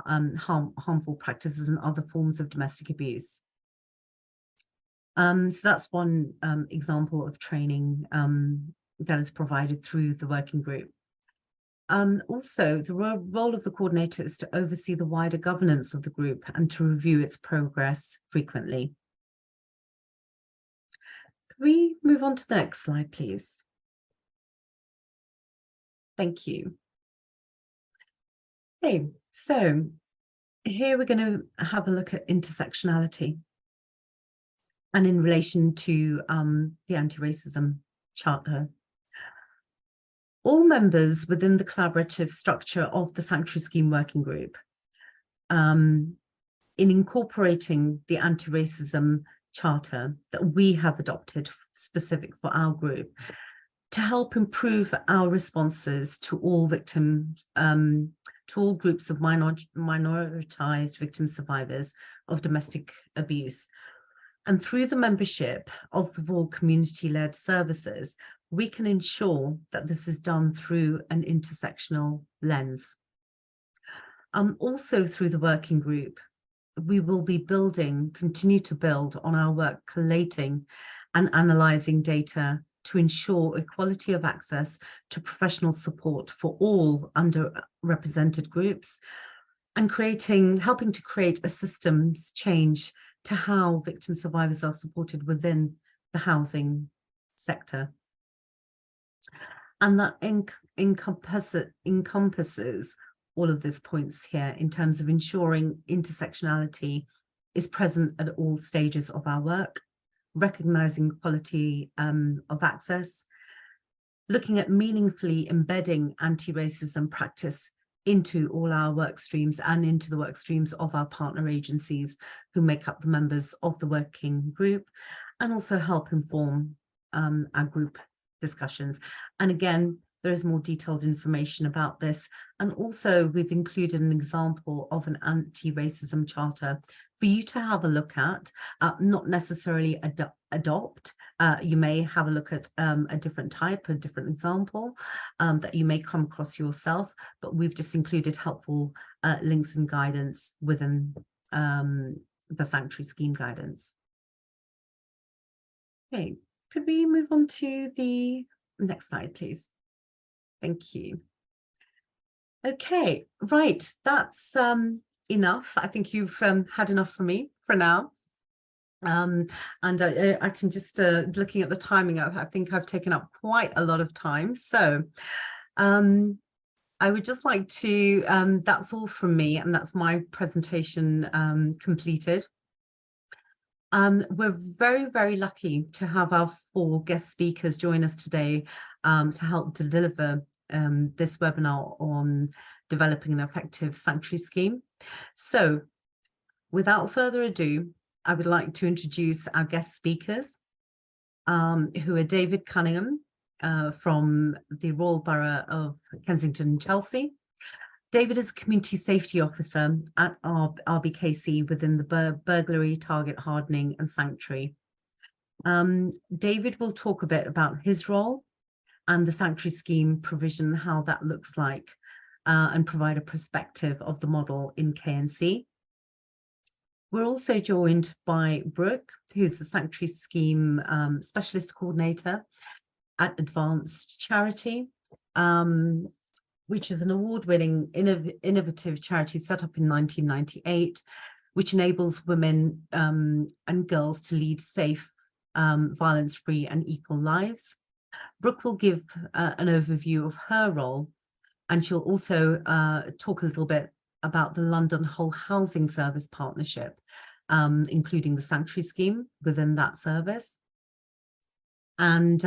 harmful practices and other forms of domestic abuse. So that's one example of training that is provided through the working group. Also, the role of the coordinator is to oversee the wider governance of the group and to review its progress frequently. Can we move on to the next slide, please? Thank you. Okay, so here we're going to have a look at intersectionality and in relation to the Anti-Racism Charter. All members within the collaborative structure of the Sanctuary Scheme Working Group, in incorporating the Anti-Racism Charter that we have adopted specific for our group, to help improve our responses to all victims, to all groups of minoritized victim survivors of domestic abuse. And through the membership of the VAW community-led services, we can ensure that this is done through an intersectional lens. Also through the working group, we will be continue to build on our work collating and analysing data to ensure equality of access to professional support for all underrepresented groups, and helping to create a systems change to how victim survivors are supported within the housing sector. And that encompasses all of these points here in terms of ensuring intersectionality is present at all stages of our work, recognising quality of access, looking at meaningfully embedding anti-racism practice into all our work streams and into the work streams of our partner agencies who make up the members of the working group, and also help inform our group discussions. And again, there is more detailed information about this. And also we've included an example of an anti-racism charter for you to have a look at, not necessarily adopt. You may have a look at a different type, a different example that you may come across yourself, but we've just included helpful links and guidance within the Sanctuary Scheme guidance. Okay, could we move on to the next slide, please? Thank you. Okay, right, that's enough. I think you've had enough from me for now. And I can just, looking at the timing, I think I've taken up quite a lot of time. So I would just like to, that's all from me, and that's my presentation completed. We're very, very lucky to have our 4 guest speakers join us today to help deliver this webinar on developing an effective sanctuary scheme. So without further ado, I would like to introduce our guest speakers, who are David Cunningham from the Royal Borough of Kensington and Chelsea. David is a community safety officer at RBKC within the burglary, target hardening and sanctuary. David will talk a bit about his role and the sanctuary scheme provision, how that looks like, and provide a perspective of the model in KNC. We're also joined by Brooke, who's the sanctuary scheme specialist coordinator at Advanced Charity, which is an award-winning innovative charity set up in 1998, which enables women and girls to lead safe, violence-free and equal lives. Brooke will give an overview of her role, and she'll also talk a little bit about the London Whole Housing Service partnership, including the sanctuary scheme within that service. And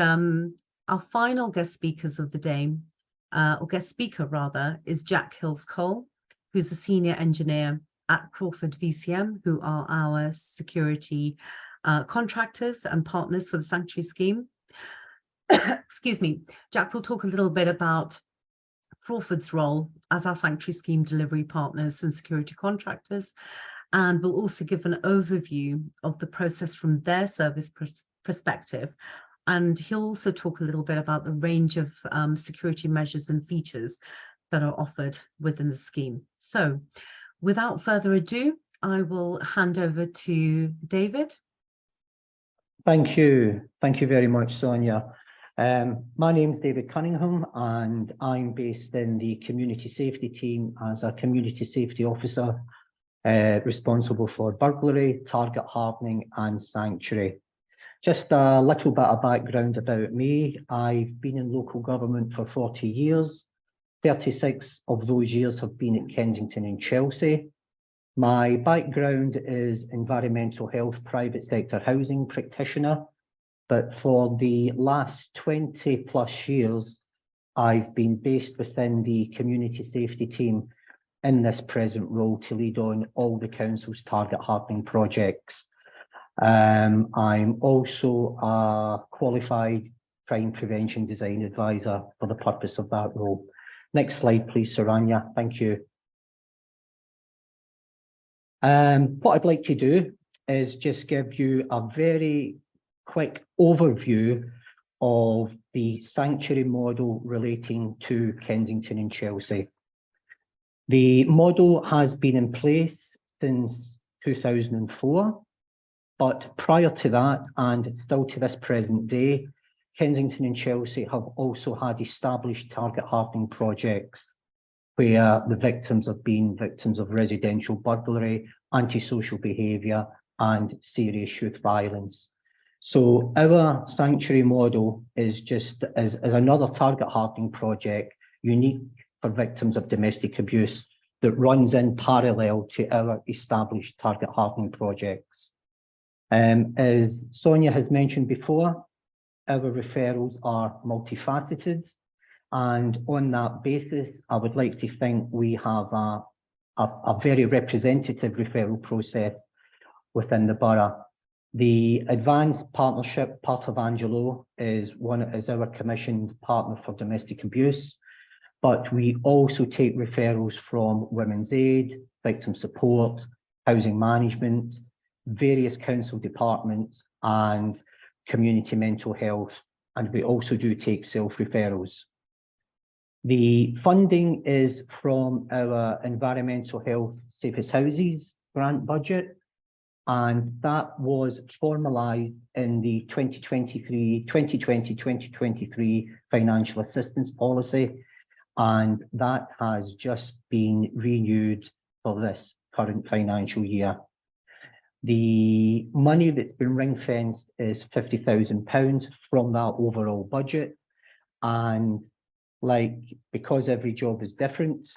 our final guest speakers of the day, or guest speaker rather, is Jack Hills-Cole, who's the senior engineer at Crawford VCM, who are our security contractors and partners for the sanctuary scheme. Excuse me. Jack will talk a little bit about Crawford's role as our sanctuary scheme delivery partners and security contractors, and will also give an overview of the process from their service perspective. And he'll also talk a little bit about the range of security measures and features that are offered within the scheme. So without further ado, I will hand over to David. Thank you. Thank you very much, Sonia. My name is David Cunningham, and I'm based in the community safety team as a community safety officer, responsible for burglary, target hardening, and sanctuary. Just a little bit of background about me. I've been in local government for 40 years. 36 of those years have been at Kensington and Chelsea. My background is environmental health, private sector housing practitioner, but for the last 20 plus years, I've been based within the community safety team in this present role to lead on all the council's target hardening projects. I'm also a qualified crime prevention design advisor for the purpose of that role. Next slide, please, Saranya. Thank you. What I'd like to do is just give you a very quick overview of the sanctuary model relating to Kensington and Chelsea. The model has been in place since 2004. But prior to that, and still to this present day, Kensington and Chelsea have also had established target hardening projects where the victims have been victims of residential burglary, antisocial behaviour, and serious youth violence. So our sanctuary model is just as another target hardening project unique for victims of domestic abuse that runs in parallel to our established target hardening projects. As Sonia has mentioned before, our referrals are multifaceted, and on that basis, I would like to think we have a very representative referral process within the borough. The Advanced Partnership, part of Angelo, is our commissioned partner for domestic abuse, but we also take referrals from Women's Aid, Victim Support, Housing Management, various council departments, and community mental health, and we also do take self-referrals. The funding is from our environmental health safest houses grant budget, and that was formalised in the 2020-2023 financial assistance policy, and that has just been renewed for this current financial year. The money that's been ring-fenced is £50,000 from that overall budget. And because every job is different,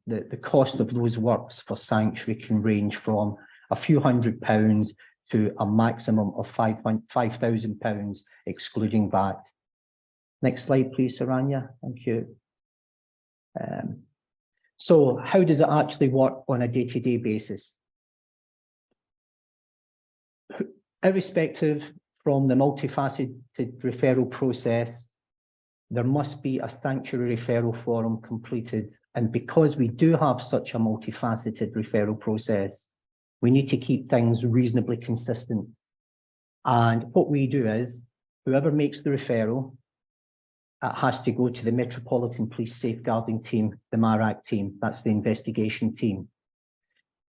the cost of those works for sanctuary can range from a few £100 to a maximum of £5,000, excluding VAT. Next slide, please, Saranya. Thank you. So how does it actually work on a day-to-day basis? Irrespective from the multifaceted referral process, there must be a sanctuary referral form completed. And because we do have such a multifaceted referral process, we need to keep things reasonably consistent. And what we do is, whoever makes the referral, it has to go to the Metropolitan Police Safeguarding Team, the MARAC team, that's the investigation team.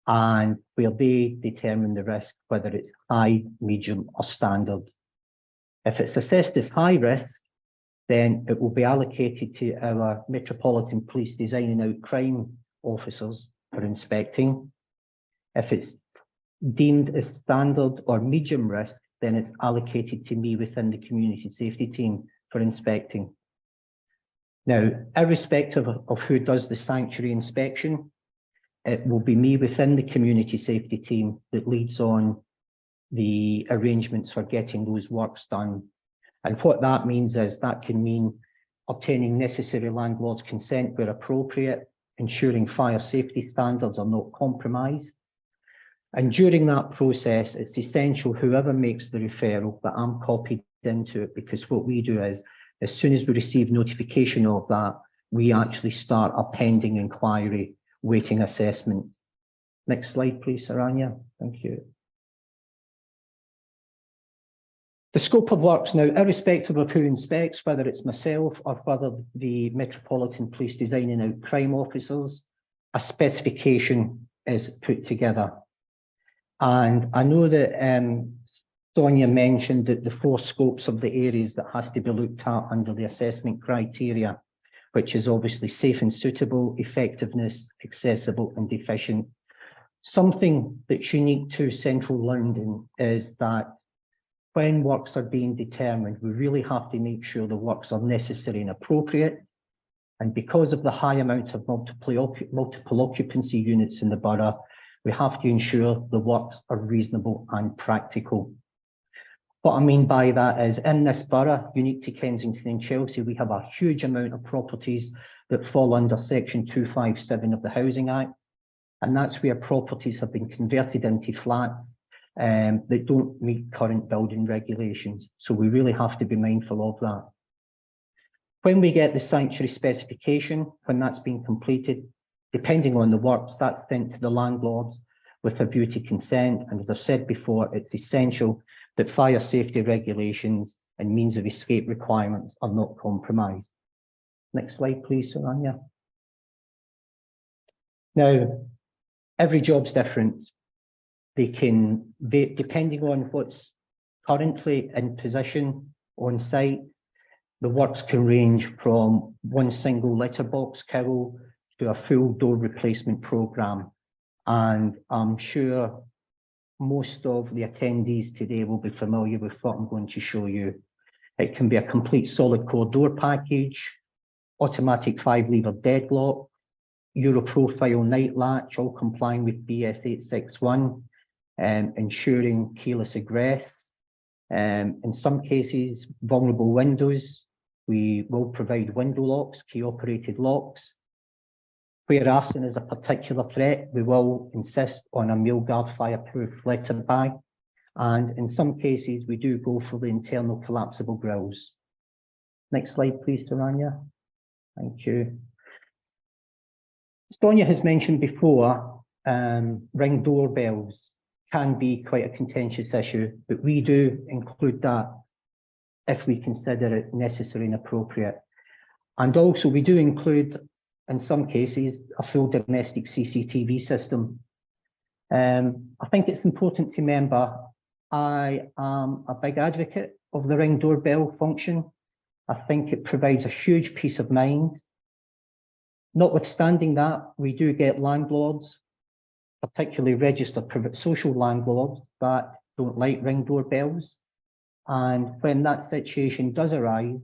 And where they determine the risk, whether it's high, medium, or standard. If it's assessed as high risk, then it will be allocated to our Metropolitan Police Designing Out Crime officers for inspecting. If it's deemed as standard or medium risk, then it's allocated to me within the community safety team for inspecting. Now, irrespective of who does the sanctuary inspection, it will be me within the community safety team that leads on the arrangements for getting those works done. And what that means is that can mean obtaining necessary landlord's consent where appropriate, ensuring fire safety standards are not compromised. And during that process, it's essential whoever makes the referral that I'm copied into it, because what we do is, as soon as we receive notification of that, we actually start a pending inquiry waiting assessment. Next slide, please, Saranya. Thank you. The scope of works now, irrespective of who inspects, whether it's myself or whether the Metropolitan Police designing out crime officers, a specification is put together. And I know that Sonia mentioned that the 4 scopes of the areas that has to be looked at under the assessment criteria, which is obviously safe and suitable, effectiveness, accessible and efficient. Something that's unique to Central London is that when works are being determined, we really have to make sure the works are necessary and appropriate. And because of the high amount of multiple occupancy units in the borough, we have to ensure the works are reasonable and practical. What I mean by that is, in this borough, unique to Kensington and Chelsea, we have a huge amount of properties that fall under Section 257 of the Housing Act. And that's where properties have been converted into flats that don't meet current building regulations. So we really have to be mindful of that. When we get the sanctuary specification, when that's been completed, depending on the works, that's sent to the landlords with a view to consent. And as I've said before, it's essential that fire safety regulations and means of escape requirements are not compromised. Next slide, please, Saranya. Now, every job's different. They can be, depending on what's currently in position on site, the works can range from one single letterbox cowl to a full door replacement programme. And I'm sure most of the attendees today will be familiar with what I'm going to show you. It can be a complete solid core door package, automatic 5-lever deadlock, Euro profile night latch, all complying with BS 861, ensuring keyless egress. In some cases, vulnerable windows, we will provide window locks, key operated locks. Where arson is a particular threat, we will insist on a Milgard fireproof letter bag. And in some cases, we do go for the internal collapsible grills. Next slide, please, Taranya. Thank you. Sonia has mentioned before, ring doorbells can be quite a contentious issue, but we do include that if we consider it necessary and appropriate. And also we do include, in some cases, a full domestic CCTV system. I think it's important to remember, I am a big advocate of the ring doorbell function. I think it provides a huge peace of mind. Notwithstanding that, we do get landlords, particularly registered private social landlords, that don't like ring doorbells. And when that situation does arise,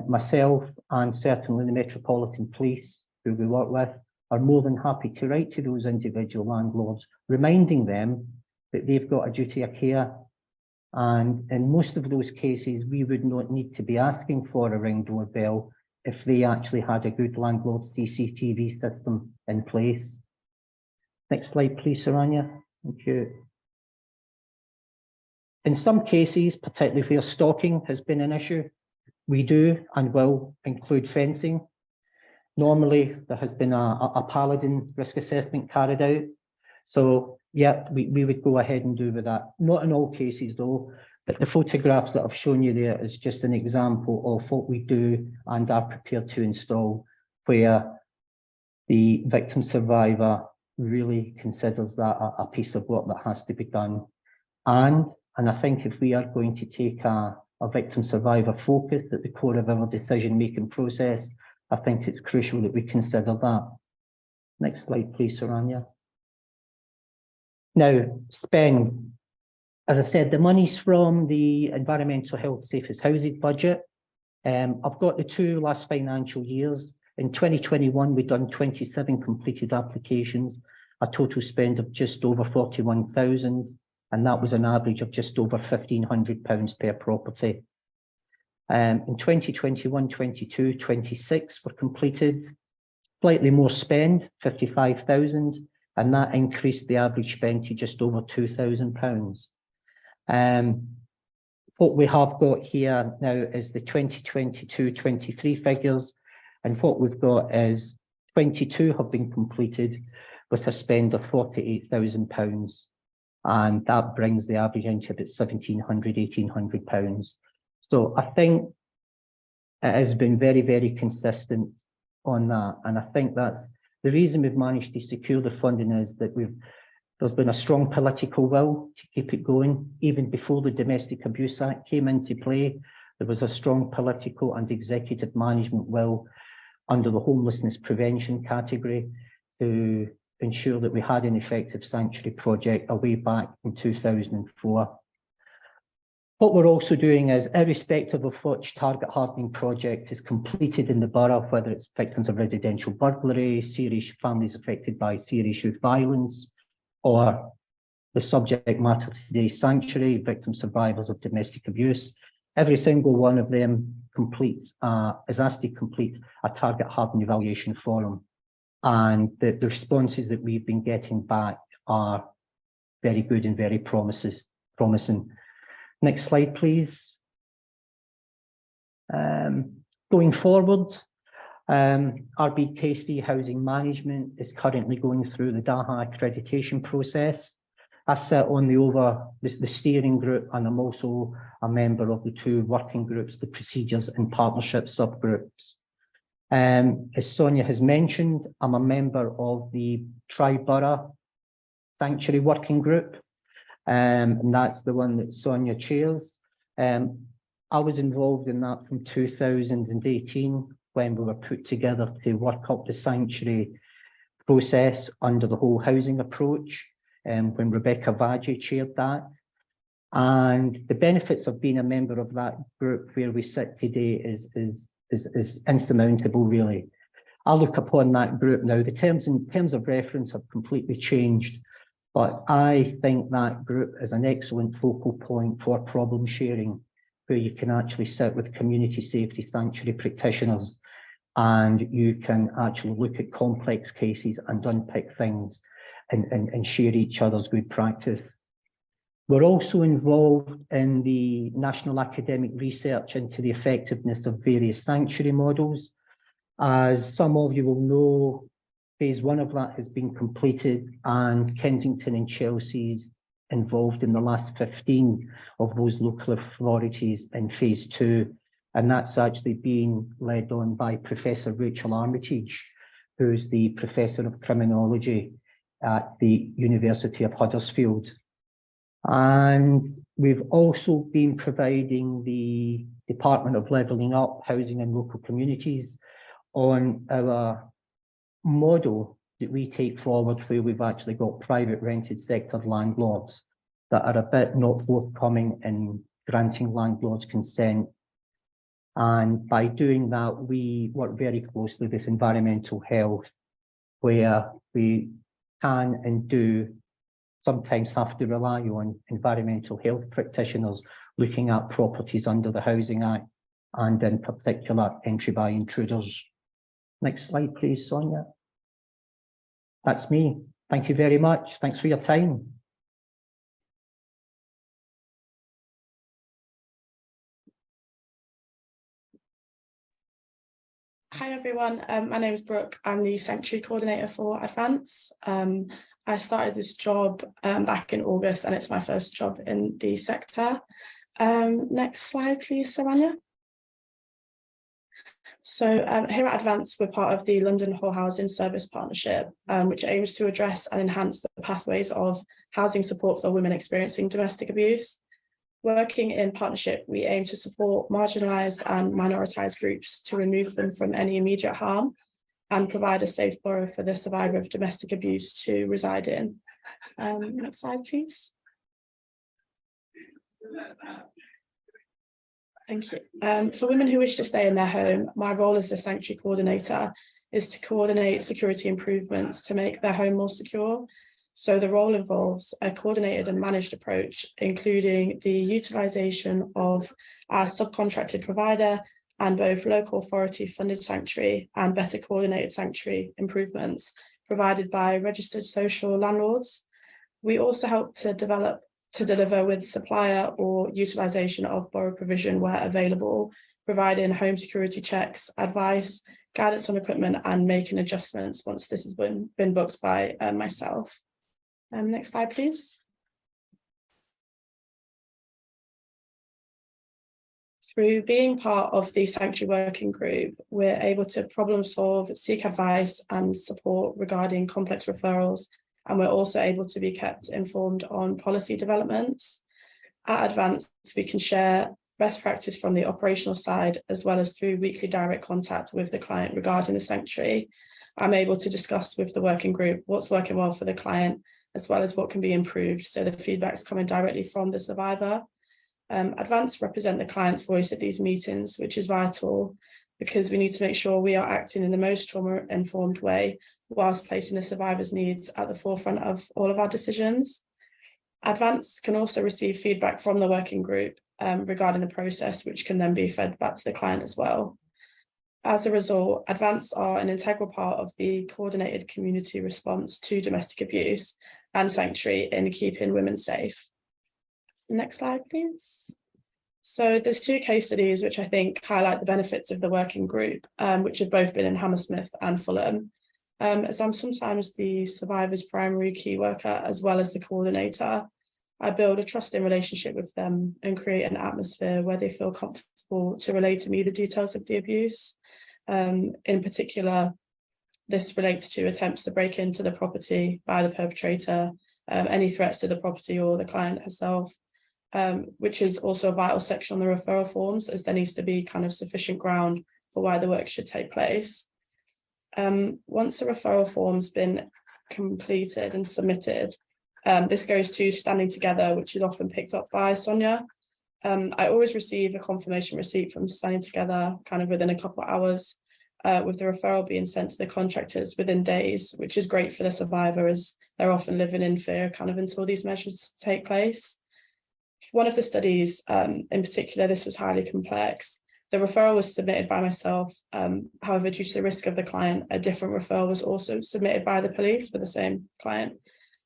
myself and certainly the Metropolitan Police, who we work with, are more than happy to write to those individual landlords, reminding them that they've got a duty of care. And in most of those cases, we would not need to be asking for a ring doorbell if they actually had a good landlord CCTV system in place. Next slide, please, Saranya. Thank you. In some cases, particularly where stalking has been an issue, we do and will include fencing. Normally, there has been a Paladin risk assessment carried out. So, yeah, we would go ahead and do with that. Not in all cases, though, but the photographs that I've shown you there is just an example of what we do and are prepared to install, where the victim survivor really considers that a piece of work that has to be done. And I think if we are going to take a victim survivor focus at the core of our decision-making process, I think it's crucial that we consider that. Next slide, please, Saranya. Now, spend. As I said, the money's from the Environmental Health Safest Housing budget. I've got the 2 last financial years. In 2021, we've done 27 completed applications, a total spend of just over 41,000, and that was an average of just over £1,500 per property. In 2021, 22, 26 were completed, slightly more spend, 55,000, and that increased the average spend to just over £2,000. What we have got here now is the 2022-23 figures, and what we've got is 22 have been completed, with a spend of £48,000. And that brings the average into about £1,700, £1,800. So I think it has been very, very consistent on that. And I think that's the reason we've managed to secure the funding, is that there's been a strong political will to keep it going. Even before the Domestic Abuse Act came into play, there was a strong political and executive management will under the homelessness prevention category to ensure that we had an effective sanctuary project away back in 2004. What we're also doing is, irrespective of which target hardening project is completed in the borough, whether it's victims of residential burglary, serious families affected by serious youth violence, or the subject matter today, sanctuary, victim survivors of domestic abuse, every single one of them is asked to complete a target hardening evaluation forum. And the responses that we've been getting back are very good and very promising. Next slide, please. Going forward, RBKC Housing Management is currently going through the WHA accreditation process. I sit on the steering group, and I'm also a member of the two working groups, the procedures and partnership subgroups. As Sonia has mentioned, I'm a member of the Tri-Borough Sanctuary Working Group, and that's the one that Sonia chairs. I was involved in that from 2018, when we were put together to work up the sanctuary process under the whole housing approach, when Rebecca WHA chaired that. And the benefits of being a member of that group where we sit today is insurmountable, really. I look upon that group now, the terms of reference have completely changed, but I think that group is an excellent focal point for problem sharing, where you can actually sit with community safety sanctuary practitioners and you can actually look at complex cases and unpick things and share each other's good practice. We're also involved in the national academic research into the effectiveness of various sanctuary models. As some of you will know, phase 1 of that has been completed, and Kensington and Chelsea's involved in the last 15 of those local authorities in phase 2. And that's actually being led on by Professor Rachel Armitage, who's the Professor of Criminology at the University of Huddersfield. And we've also been providing the Department of Levelling Up, Housing and Local Communities on our model that we take forward, where we've actually got private rented sector landlords that are a bit not forthcoming in granting landlords consent. And by doing that, we work very closely with environmental health, where we can and do sometimes have to rely on environmental health practitioners looking at properties under the Housing Act, and in particular entry by intruders. Next slide, please, Sonia. That's me. Thank you very much. Thanks for your time. Hi everyone, my name is Brooke. I'm the Sanctuary Coordinator for Advance. I started this job back in August, and it's my first job in the sector. Next slide, please, Savannah. So here at Advance, we're part of the London Whole Housing Service Partnership, which aims to address and enhance the pathways of housing support for women experiencing domestic abuse. Working in partnership, we aim to support marginalised and minoritized groups to remove them from any immediate harm and provide a safe borough for the survivor of domestic abuse to reside in. Next slide, please. Thank you. For women who wish to stay in their home, my role as the Sanctuary Coordinator is to coordinate security improvements to make their home more secure. So the role involves a coordinated and managed approach, including the utilisation of our subcontracted provider and both local authority funded sanctuary and better coordinated sanctuary improvements provided by registered social landlords. We also help to deliver with supplier or utilisation of borough provision where available, providing home security checks, advice, guidance on equipment, and making adjustments once this has been booked by myself. Next slide, please. Through being part of the Sanctuary Working Group, we're able to problem solve, seek advice and support regarding complex referrals, and we're also able to be kept informed on policy developments. At Advance, we can share best practice from the operational side, as well as through weekly direct contact with the client regarding the sanctuary. I'm able to discuss with the working group what's working well for the client, as well as what can be improved, so the feedback's coming directly from the survivor. Advance represent the client's voice at these meetings, which is vital because we need to make sure we are acting in the most trauma-informed way whilst placing the survivor's needs at the forefront of all of our decisions. Advance can also receive feedback from the working group regarding the process, which can then be fed back to the client as well. As a result, Advance are an integral part of the coordinated community response to domestic abuse and sanctuary in keeping women safe. Next slide, please. So there's two case studies which I think highlight the benefits of the working group, which have both been in Hammersmith and Fulham. As I'm sometimes the survivor's primary key worker as well as the coordinator, I build a trusting relationship with them and create an atmosphere where they feel comfortable to relate to me the details of the abuse. In particular, this relates to attempts to break into the property by the perpetrator, any threats to the property or the client herself, which is also a vital section on the referral forms, as there needs to be kind of sufficient ground for why the work should take place. Once the referral form's been completed and submitted, this goes to Standing Together, which is often picked up by Sonia. I always receive a confirmation receipt from Standing Together kind of within a couple of hours, with the referral being sent to the contractors within days, which is great for the survivor as they're often living in fear kind of until these measures take place. One of the studies, in particular, this was highly complex. The referral was submitted by myself. However, due to the risk of the client, a different referral was also submitted by the police for the same client.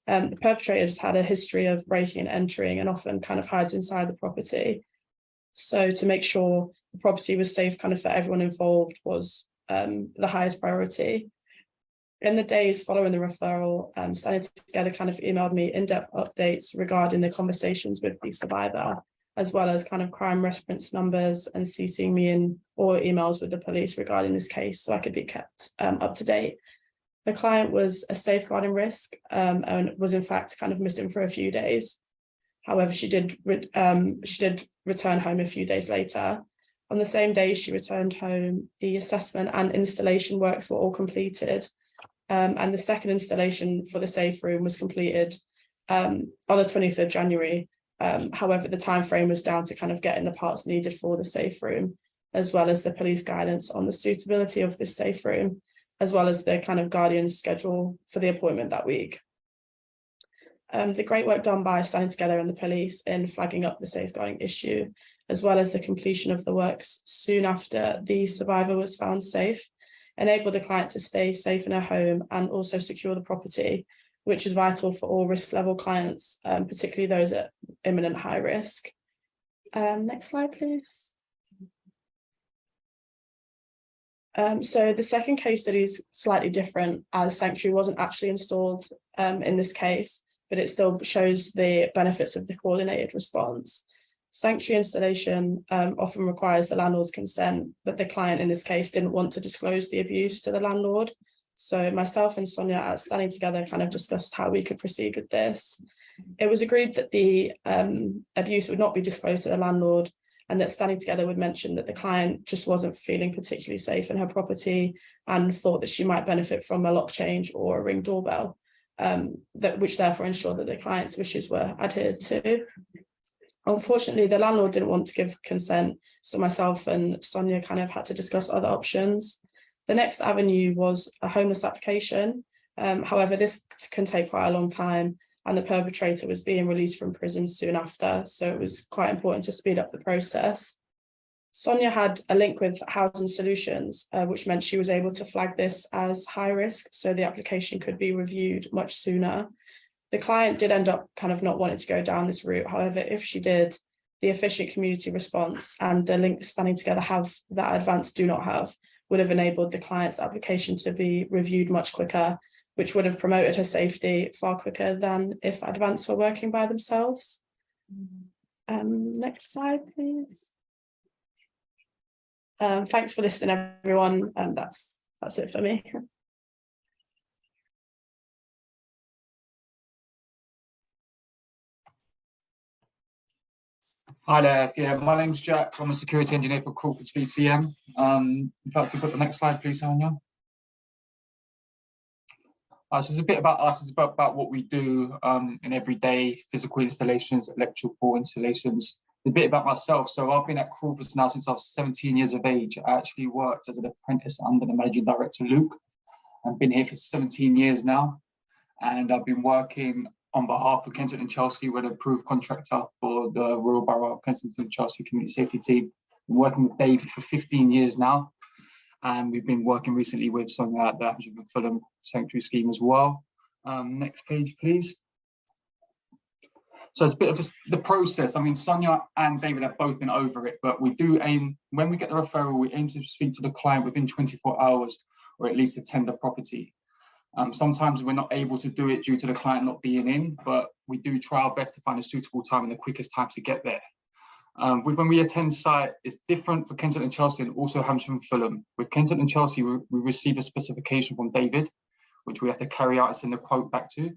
The perpetrators had a history of breaking and entering and often kind of hides inside the property. So to make sure the property was safe kind of for everyone involved was the highest priority. In the days following the referral, Standing Together kind of emailed me in-depth updates regarding the conversations with the survivor, as well as kind of crime reference numbers and CCing me in all emails with the police regarding this case so I could be kept up to date. The client was a safeguarding risk and was in fact kind of missing for a few days. However, she did return home a few days later. On the same day she returned home, the assessment and installation works were all completed. And the second installation for the safe room was completed on the 20th of January. However, the time frame was down to kind of getting the parts needed for the safe room, as well as the police guidance on the suitability of this safe room, as well as the kind of guardian's schedule for the appointment that week. The great work done by Standing Together and the police in flagging up the safeguarding issue, as well as the completion of the works soon after the survivor was found safe, enabled the client to stay safe in her home and also secure the property, which is vital for all risk level clients, particularly those at imminent high risk. Next slide, please. So the second case study is slightly different, as Sanctuary wasn't actually installed in this case, but it still shows the benefits of the coordinated response. Sanctuary installation often requires the landlord's consent, but the client in this case didn't want to disclose the abuse to the landlord. So myself and Sonia at Standing Together kind of discussed how we could proceed with this. It was agreed that the abuse would not be disclosed to the landlord, and that Standing Together would mention that the client just wasn't feeling particularly safe in her property and thought that she might benefit from a lock change or a Ring doorbell, which therefore ensured that the client's wishes were adhered to. Unfortunately, the landlord didn't want to give consent, so myself and Sonia kind of had to discuss other options. The next avenue was a homeless application. However, this can take quite a long time, and the perpetrator was being released from prison soon after, so it was quite important to speed up the process. Sonia had a link with Housing Solutions, which meant she was able to flag this as high risk, so the application could be reviewed much sooner. The client did end up kind of not wanting to go down this route. However, if she did, the efficient community response and the links Standing Together have that Advance do not have would have enabled the client's application to be reviewed much quicker, which would have promoted her safety far quicker than if advance were working by themselves. Next slide, please. Thanks for listening, everyone, and that's it for me. Hi there. Yeah, my name's Jack. I'm a security engineer for Corporate VCM. If I could put the next slide, please, Anya. So it's a bit about us. It's about what we do in everyday physical installations, electrical installations. A bit about myself. So I've been at Crawford's now since I was 17 years of age. I actually worked as an apprentice under the managing director, Luke. I've been here for 17 years now, and I've been working on behalf of Kensington and Chelsea. We're an approved contractor for the Royal Borough of Kensington and Chelsea Community Safety Team. Been working with David for 15 years now, and we've been working recently with Sonia at the Hampshire and Fulham Sanctuary Scheme as well. Next page, please. So it's a bit of the process. I mean, Sonia and David have both been over it, but we do aim, when we get the referral, we aim to speak to the client within 24 hours or at least attend the property. Sometimes we're not able to do it due to the client not being in, but we do try our best to find a suitable time and the quickest time to get there. When we attend site, it's different for Kensington and Chelsea and also Hampshire and Fulham. With Kensington and Chelsea, we receive a specification from David, which we have to carry out and send a quote back to.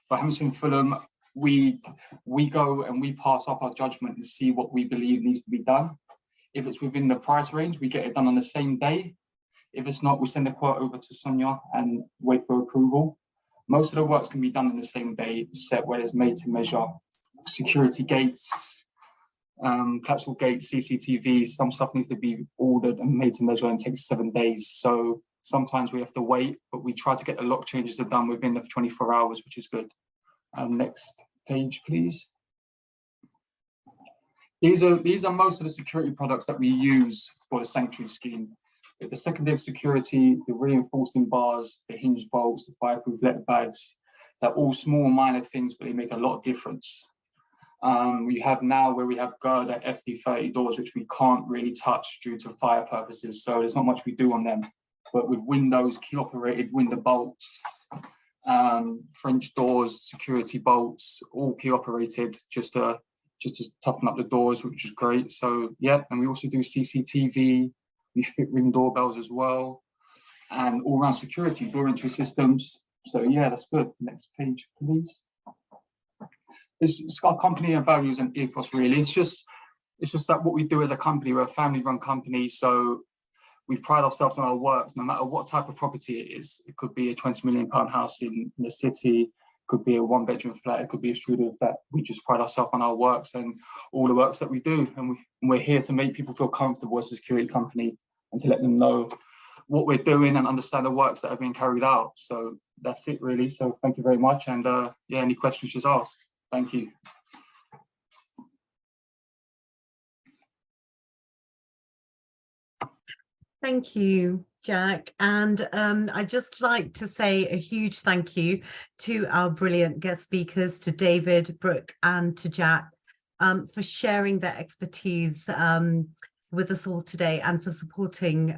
For Hampshire and Fulham, we go and we pass off our judgment and see what we believe needs to be done. If it's within the price range, we get it done on the same day. If it's not, we send the quote over to Sonia and wait for approval. Most of the works can be done in the same day, set where it's made to measure. Security gates, capsule gates, CCTVs, some stuff needs to be ordered and made to measure and takes 7 days. So sometimes we have to wait, but we try to get the lock changes done within the 24 hours, which is good. Next page, please. These are most of the security products that we use for the sanctuary scheme. The secondary security, the reinforcing bars, the hinge bolts, the fireproof letter bags, they're all small minor things, but they make a lot of difference. We have now where we have girder FD30 doors, which we can't really touch due to fire purposes. So there's not much we do on them, but with windows, key operated window bolts, French doors, security bolts, all key operated just to toughen up the doors, which is great. So yeah, and we also do CCTV. We fit ring doorbells as well, and all-round security, door entry systems. So yeah, that's good. Next page, please. It's our company and values and ethos, really. It's just that what we do as a company, we're a family-run company, so we pride ourselves on our work, no matter what type of property it is. It could be a £20 million house in the city, it could be a one-bedroom flat, it could be a studio flat. We just pride ourselves on our works and all the works that we do, and we're here to make people feel comfortable as a security company and to let them know what we're doing and understand the works that are being carried out. So that's it, really. So thank you very much, and yeah, any questions, just ask. Thank you. Thank you, Jack. And I'd just like to say a huge thank you to our brilliant guest speakers, to David, Brooke, and to Jack, for sharing their expertise with us all today and for supporting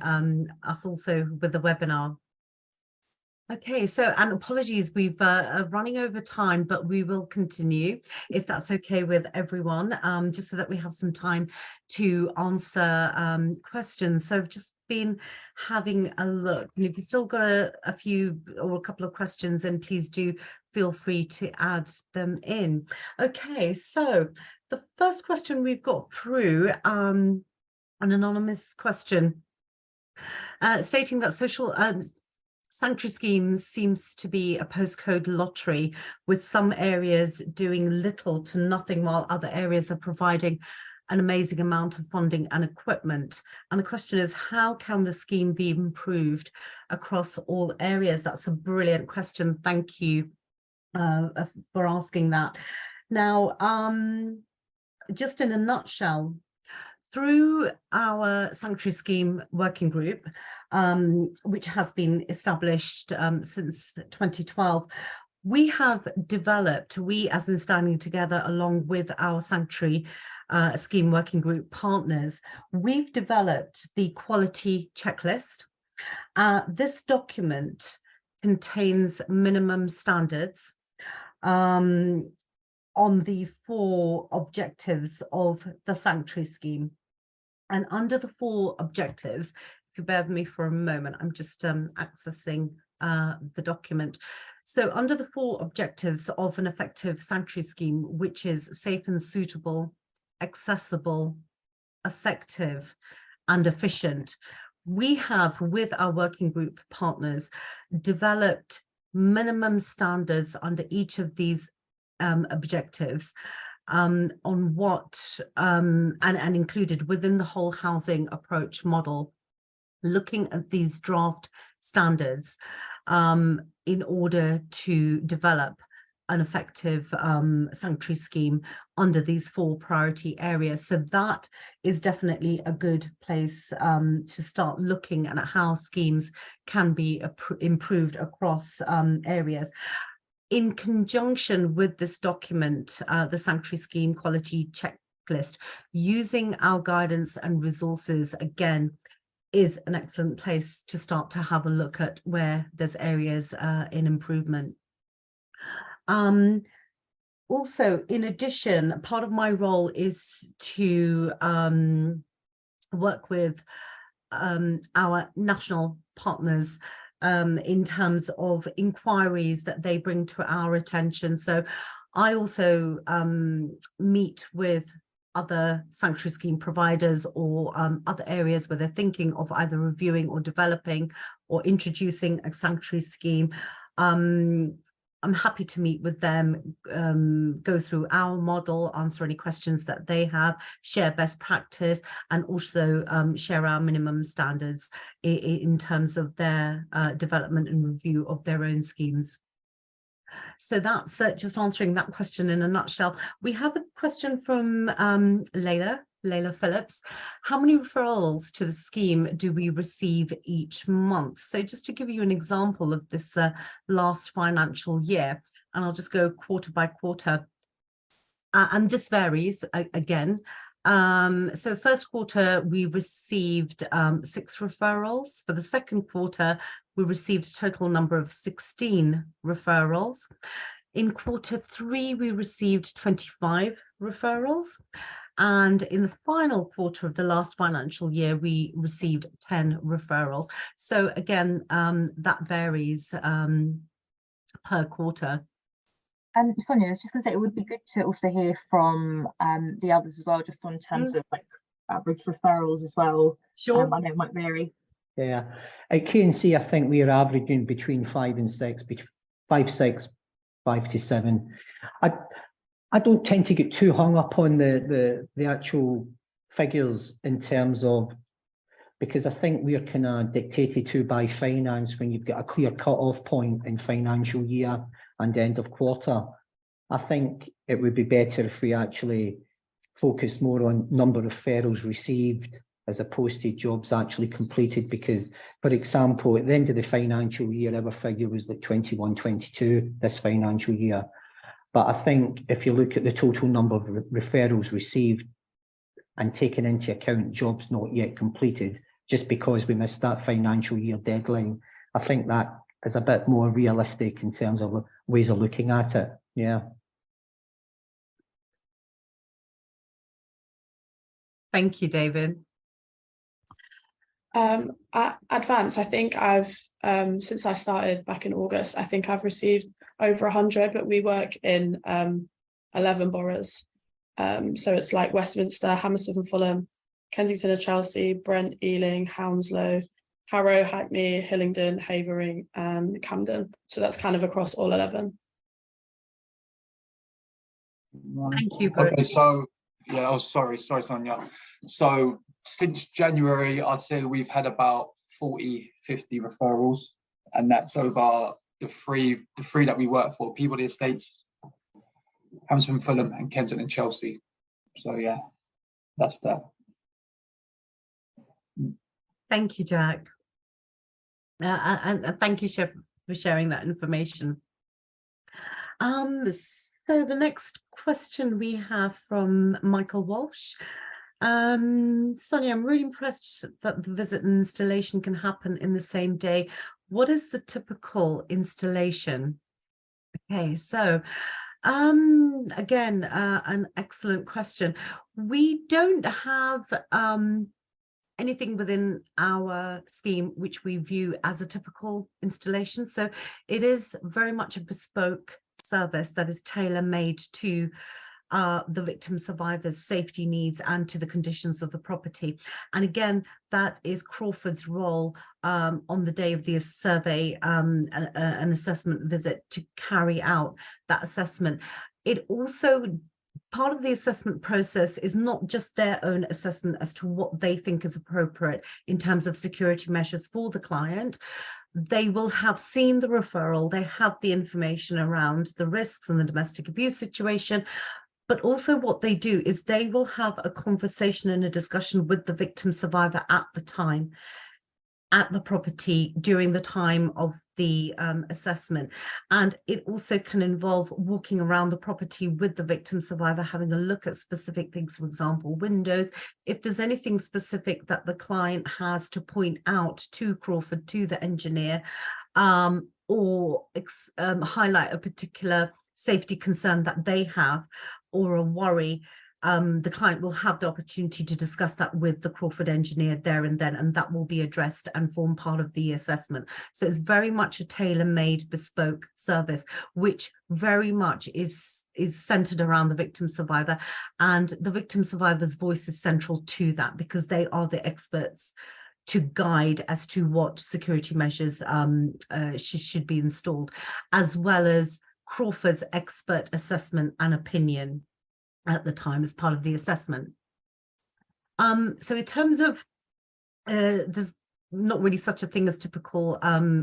us also with the webinar. Okay, so, and apologies, we've running over time, but we will continue if that's okay with everyone, just so that we have some time to answer questions. So I've just been having a look, and if you've still got a few or a couple of questions, then please do feel free to add them in. Okay, so the first question we've got through, an anonymous question stating that social sanctuary schemes seems to be a postcode lottery, with some areas doing little to nothing while other areas are providing an amazing amount of funding and equipment. And the question is, how can the scheme be improved across all areas? That's a brilliant question. Thank you for asking that. Now, just in a nutshell, through our sanctuary scheme working group, which has been established since 2012, we have developed, we as in standing together along with our sanctuary scheme working group partners, we've developed the quality checklist. This document contains minimum standards on the 4 objectives of the sanctuary scheme. And under the 4 objectives, if you bear with me for a moment, I'm just accessing the document. So under the 4 objectives of an effective sanctuary scheme, which is safe and suitable, accessible, effective, and efficient, we have, with our working group partners, developed minimum standards under each of these objectives on what and included within the whole housing approach model, looking at these draft standards in order to develop an effective sanctuary scheme under these 4 priority areas. So that is definitely a good place to start looking at how schemes can be improved across areas. In conjunction with this document, the sanctuary scheme quality checklist, using our guidance and resources again is an excellent place to start to have a look at where there's areas in improvement. Also, in addition, part of my role is to work with our national partners in terms of inquiries that they bring to our attention. So I also meet with other sanctuary scheme providers or other areas where they're thinking of either reviewing or developing or introducing a sanctuary scheme. I'm happy to meet with them, go through our model, answer any questions that they have, share best practice, and also share our minimum standards in terms of their development and review of their own schemes. So that's just answering that question in a nutshell. We have a question from Layla Phillips. How many referrals to the scheme do we receive each month? So just to give you an example of this last financial year, and I'll just go quarter by quarter, and this varies again. So first quarter, we received 6 referrals. For the second quarter, we received a total number of 16 referrals. In quarter 3, we received 25 referrals. And in the final quarter of the last financial year, we received 10 referrals. So again, that varies per quarter. Sonia, I was just going to say, it would be good to also hear from the others as well, just on terms of like average referrals as well. Sure. I know it might vary. Yeah, at K&C, I think we are averaging between 5 and 6, between 5, 6, 5 to 7. I don't tend to get too hung up on the actual figures in terms of, because I think we're kind of dictated to by finance when you've got a clear cut-off point in financial year and end of quarter. I think it would be better if we actually focus more on number of referrals received as opposed to jobs actually completed, because, for example, at the end of the financial year, our figure was like 21-22 this financial year. But I think if you look at the total number of referrals received and taking into account jobs not yet completed, just because we missed that financial year deadline, I think that is a bit more realistic in terms of ways of looking at it. Yeah. Thank you, David. At Advance, I think I've since I started back in August, I think I've received over 100, but we work in 11 boroughs. So it's like Westminster, Hammersmith and Fulham, Kensington and Chelsea, Brent, Ealing, Hounslow, Harrow, Hackney, Hillingdon, Havering and Camden. So that's kind of across all 11. Thank you. Okay, so yeah, oh sorry Sonia. So since January, I'd say we've had about 40, 50 referrals, and that's over the three that we work for: Peabody Estates, Hammersmith and Fulham, and Kensington and Chelsea. So yeah, that's that. Thank you, Jack. And thank you, Chef, for sharing that information. So the next question we have from Michael Walsh. Sonia, I'm really impressed that the visit and installation can happen in the same day. What is the typical installation? Okay, so again, an excellent question. We don't have anything within our scheme which we view as a typical installation. So it is very much a bespoke service that is tailor-made to the victim survivors' safety needs and to the conditions of the property. And again, that is Crawford's role on the day of the survey, an assessment visit, to carry out that assessment. It also, part of the assessment process is not just their own assessment as to what they think is appropriate in terms of security measures for the client. They will have seen the referral, they have the information around the risks and the domestic abuse situation, but also what they do is they will have a conversation and a discussion with the victim survivor at the time, at the property during the time of the assessment. And it also can involve walking around the property with the victim survivor, having a look at specific things, for example, windows. If there's anything specific that the client has to point out to Crawford, to the engineer, or highlight a particular safety concern that they have or a worry, the client will have the opportunity to discuss that with the Crawford engineer there and then, and that will be addressed and form part of the assessment. So it's very much a tailor-made bespoke service, which very much is centered around the victim survivor, and the victim survivor's voice is central to that because they are the experts to guide as to what security measures should be installed, as well as Crawford's expert assessment and opinion at the time as part of the assessment. So in terms of, there's not really such a thing as typical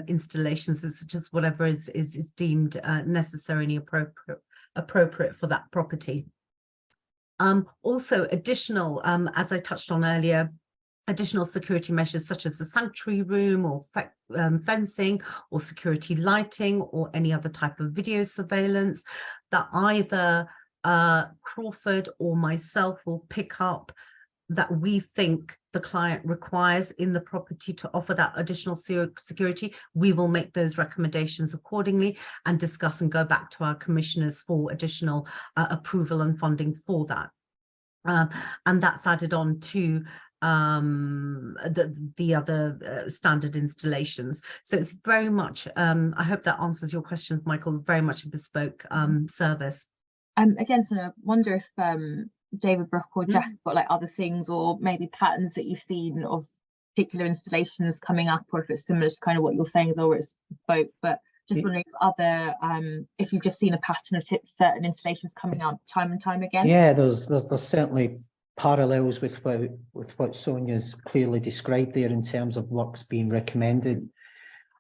installations. It's just whatever is deemed necessary and appropriate for that property. Also additional, as I touched on earlier, additional security measures such as the sanctuary room or fencing or security lighting or any other type of video surveillance that either Crawford or myself will pick up that we think the client requires in the property to offer that additional security. We will make those recommendations accordingly and discuss and go back to our commissioners for additional approval and funding for that. And that's added on to the other standard installations. So it's very much, I hope that answers your question, Michael, very much a bespoke service. Again, so I wonder if David, Brooke or Jeff got like other things or maybe patterns that you've seen of particular installations coming up, or if it's similar to kind of what you're saying is always bespoke, but just wondering if other, if you've just seen a pattern of certain installations coming up time and time again. Yeah, there's certainly parallels with what Sonia's clearly described there in terms of works being recommended.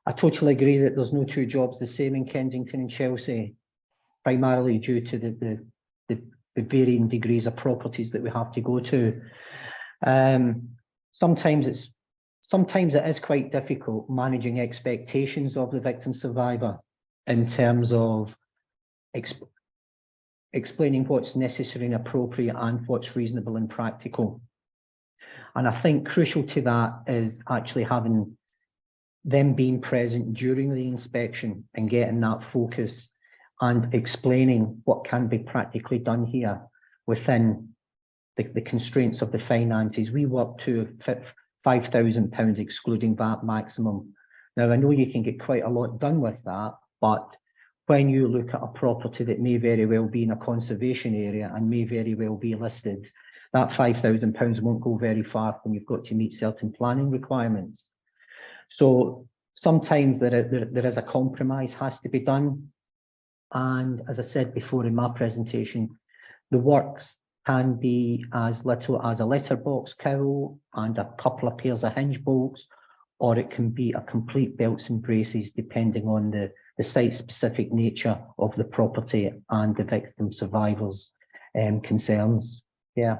I totally agree that there's no two jobs the same in Kensington and Chelsea, primarily due to the varying degrees of properties that we have to go to. Sometimes it is quite difficult managing expectations of the victim survivor in terms of explaining what's necessary and appropriate and what's reasonable and practical. And I think crucial to that is actually having them being present during the inspection and getting that focus and explaining what can be practically done here within the constraints of the finances. We work to £5,000 excluding VAT maximum. Now, I know you can get quite a lot done with that, but when you look at a property that may very well be in a conservation area and may very well be listed, that £5,000 won't go very far when you've got to meet certain planning requirements. So sometimes there is a compromise has to be done. And as I said before in my presentation, the works can be as little as a letterbox cowl and a couple of pairs of hinge bolts, or it can be a complete belts and braces depending on the site-specific nature of the property and the victim survivors' concerns. Yeah.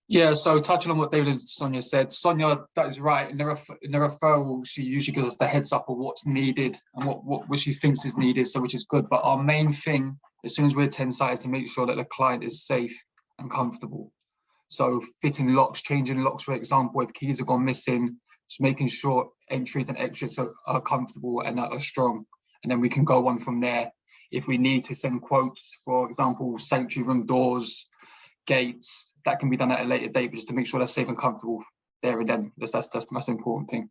Yeah, so touching on what David and Sonia said, Sonia, that is right. In the referral, she usually gives us the heads up of what's needed and what she thinks is needed, so which is good. But our main thing as soon as we attend site is to make sure that the client is safe and comfortable. So fitting locks, changing locks, for example, if keys have gone missing, just making sure entries and exits are comfortable and are strong. And then we can go on from there. If we need to send quotes, for example, sanctuary room doors, gates, that can be done at a later date, but just to make sure they're safe and comfortable there and then. That's the most important thing.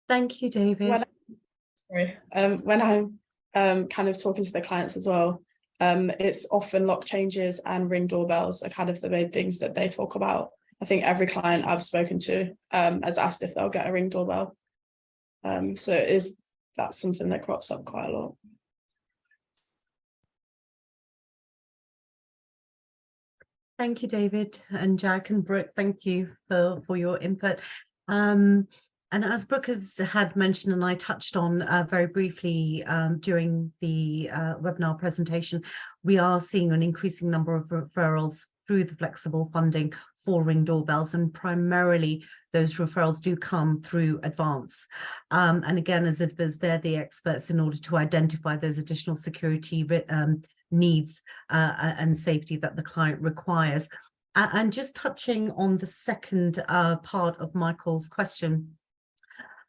Thank you, David. When I'm kind of talking to the clients as well, it's often lock changes and ring doorbells are kind of the main things that they talk about. I think every client I've spoken to has asked if they'll get a ring doorbell. So that's something that crops up quite a lot. Thank you, David, and Jack and Brooke, thank you for your input. And as Brooke had mentioned, and I touched on very briefly during the webinar presentation, we are seeing an increasing number of referrals through the flexible funding for ring doorbells, and primarily those referrals do come through advance. And again, as advisors, they're the experts in order to identify those additional security needs and safety that the client requires. And just touching on the second part of Michael's question,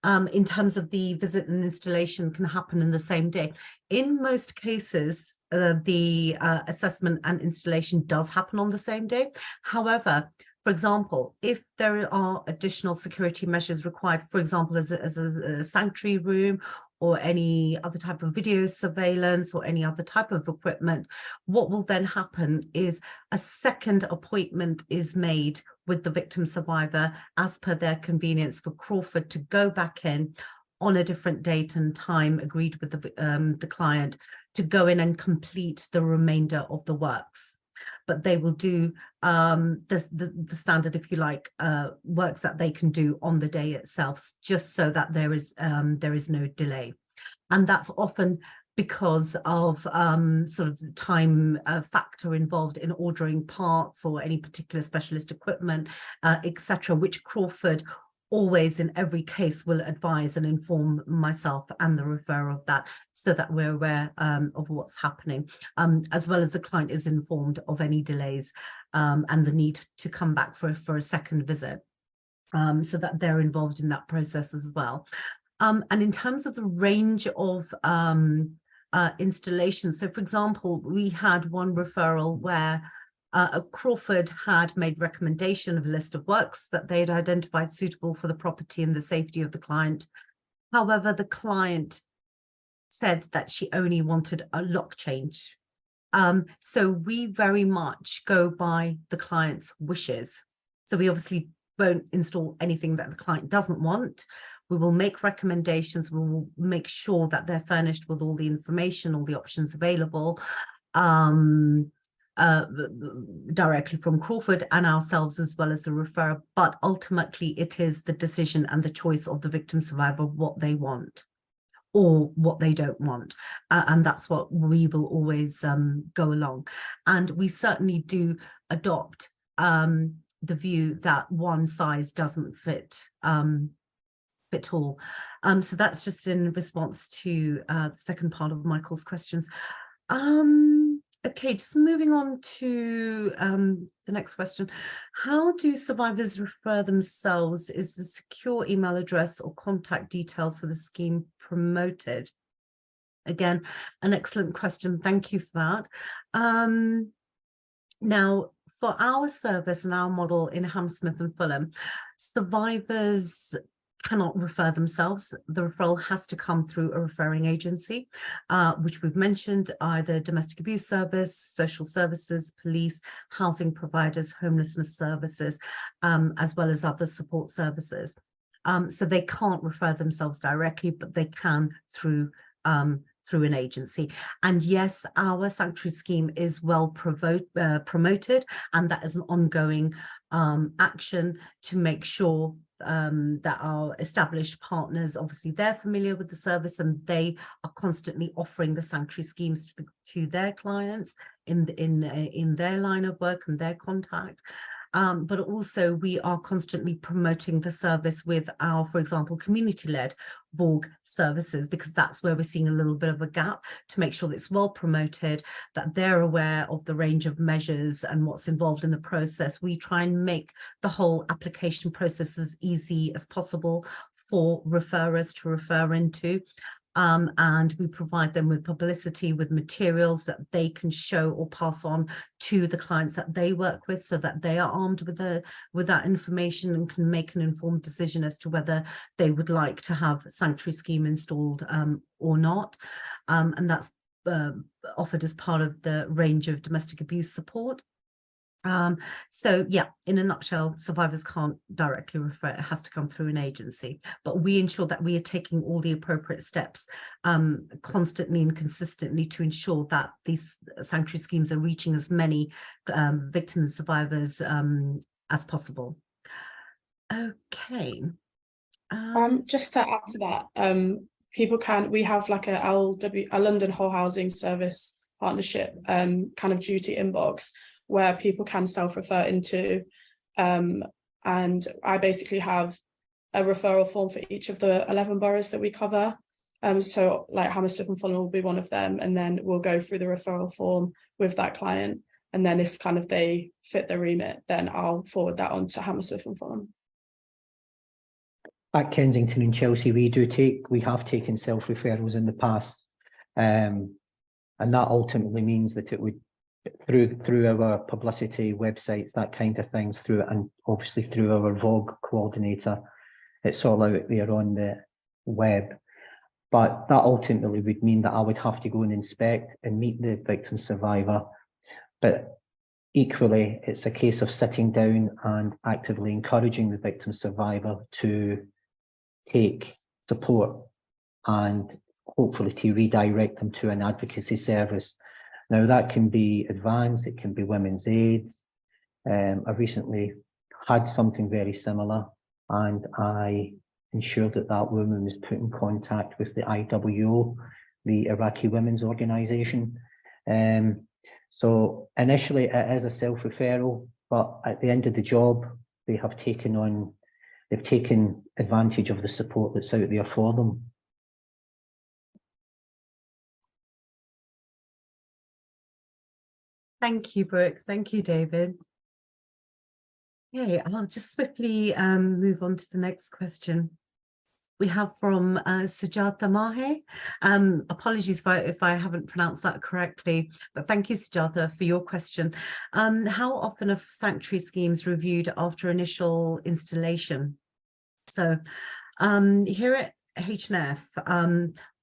in terms of the visit and installation can happen in the same day. In most cases, the assessment and installation does happen on the same day. However, for example, if there are additional security measures required, for example, as a sanctuary room or any other type of video surveillance or any other type of equipment, what will then happen is a second appointment is made with the victim survivor as per their convenience for Crawford to go back in on a different date and time agreed with the client to go in and complete the remainder of the works. But they will do the standard, if you like, works that they can do on the day itself, just so that there is no delay. And that's often because of sort of the time factor involved in ordering parts or any particular specialist equipment, etc., which Crawford always in every case will advise and inform myself and the referrer of that, so that we're aware of what's happening, as well as the client is informed of any delays and the need to come back for a second visit, so that they're involved in that process as well. And in terms of the range of installations, so for example, we had one referral where Crawford had made recommendation of a list of works that they had identified suitable for the property and the safety of the client. However, the client said that she only wanted a lock change. So we very much go by the client's wishes. So we obviously won't install anything that the client doesn't want. We will make recommendations. We will make sure that they're furnished with all the information, all the options available, directly from Crawford and ourselves, as well as the referrer. But ultimately, it is the decision and the choice of the victim survivor what they want or what they don't want. And that's what we will always go along. And we certainly do adopt the view that one size doesn't fit all. So that's just in response to the second part of Michael's questions. Okay, just moving on to the next question. How do survivors refer themselves? Is the secure email address or contact details for the scheme promoted? Again, an excellent question. Thank you for that. Now, for our service and our model in Hammersmith and Fulham, survivors cannot refer themselves. The referral has to come through a referring agency, which we've mentioned, either domestic abuse service, social services, police, housing providers, homelessness services, as well as other support services. So they can't refer themselves directly, but they can through an agency. And yes, our sanctuary scheme is well promoted, and that is an ongoing action to make sure that our established partners, obviously they're familiar with the service and they are constantly offering the sanctuary schemes to their clients in their line of work and their contact. but also we are constantly promoting the service with our, for example, community-led VORG services, because that's where we're seeing a little bit of a gap, to make sure that it's well promoted, that they're aware of the range of measures and what's involved in the process. We try and make the whole application process as easy as possible for referrers to refer into. And we provide them with publicity, with materials that they can show or pass on to the clients that they work with, so that they are armed with that information and can make an informed decision as to whether they would like to have a sanctuary scheme installed or not. And that's offered as part of the range of domestic abuse support. So yeah, in a nutshell, survivors can't directly refer, it has to come through an agency, but we ensure that we are taking all the appropriate steps constantly and consistently to ensure that these sanctuary schemes are reaching as many victims and survivors as possible. Okay. Just to add to that, we have like a London Whole Housing Service Partnership kind of duty inbox where people can self-refer into, and I basically have a referral form for each of the 11 boroughs that we cover. So like Hammersmith and Fulham will be one of them, and then we'll go through the referral form with that client, and then if kind of they fit the remit, then I'll forward that on to Hammersmith and Fulham. At Kensington and Chelsea, we have taken self-referrals in the past, and that ultimately means that it would, through our publicity websites, that kind of things, and obviously through our WHA coordinator, it's all out there on the web. But that ultimately would mean that I would have to go and inspect and meet the victim survivor. But equally, it's a case of sitting down and actively encouraging the victim survivor to take support and hopefully to redirect them to an advocacy service. Now that can be advanced, it can be women's aid. I recently had something very similar, and I ensured that that woman was put in contact with the IWO, the Iraqi Women's Organization. So initially it is a self-referral, but at the end of the job, they've taken advantage of the support that's out there for them. Thank you, Brooke. Thank you, David. Okay, I'll just swiftly move on to the next question. We have from Sujatha Mahe. Apologies if I haven't pronounced that correctly, but thank you, Sujatha, for your question. How often are sanctuary schemes reviewed after initial installation? So here at H&F,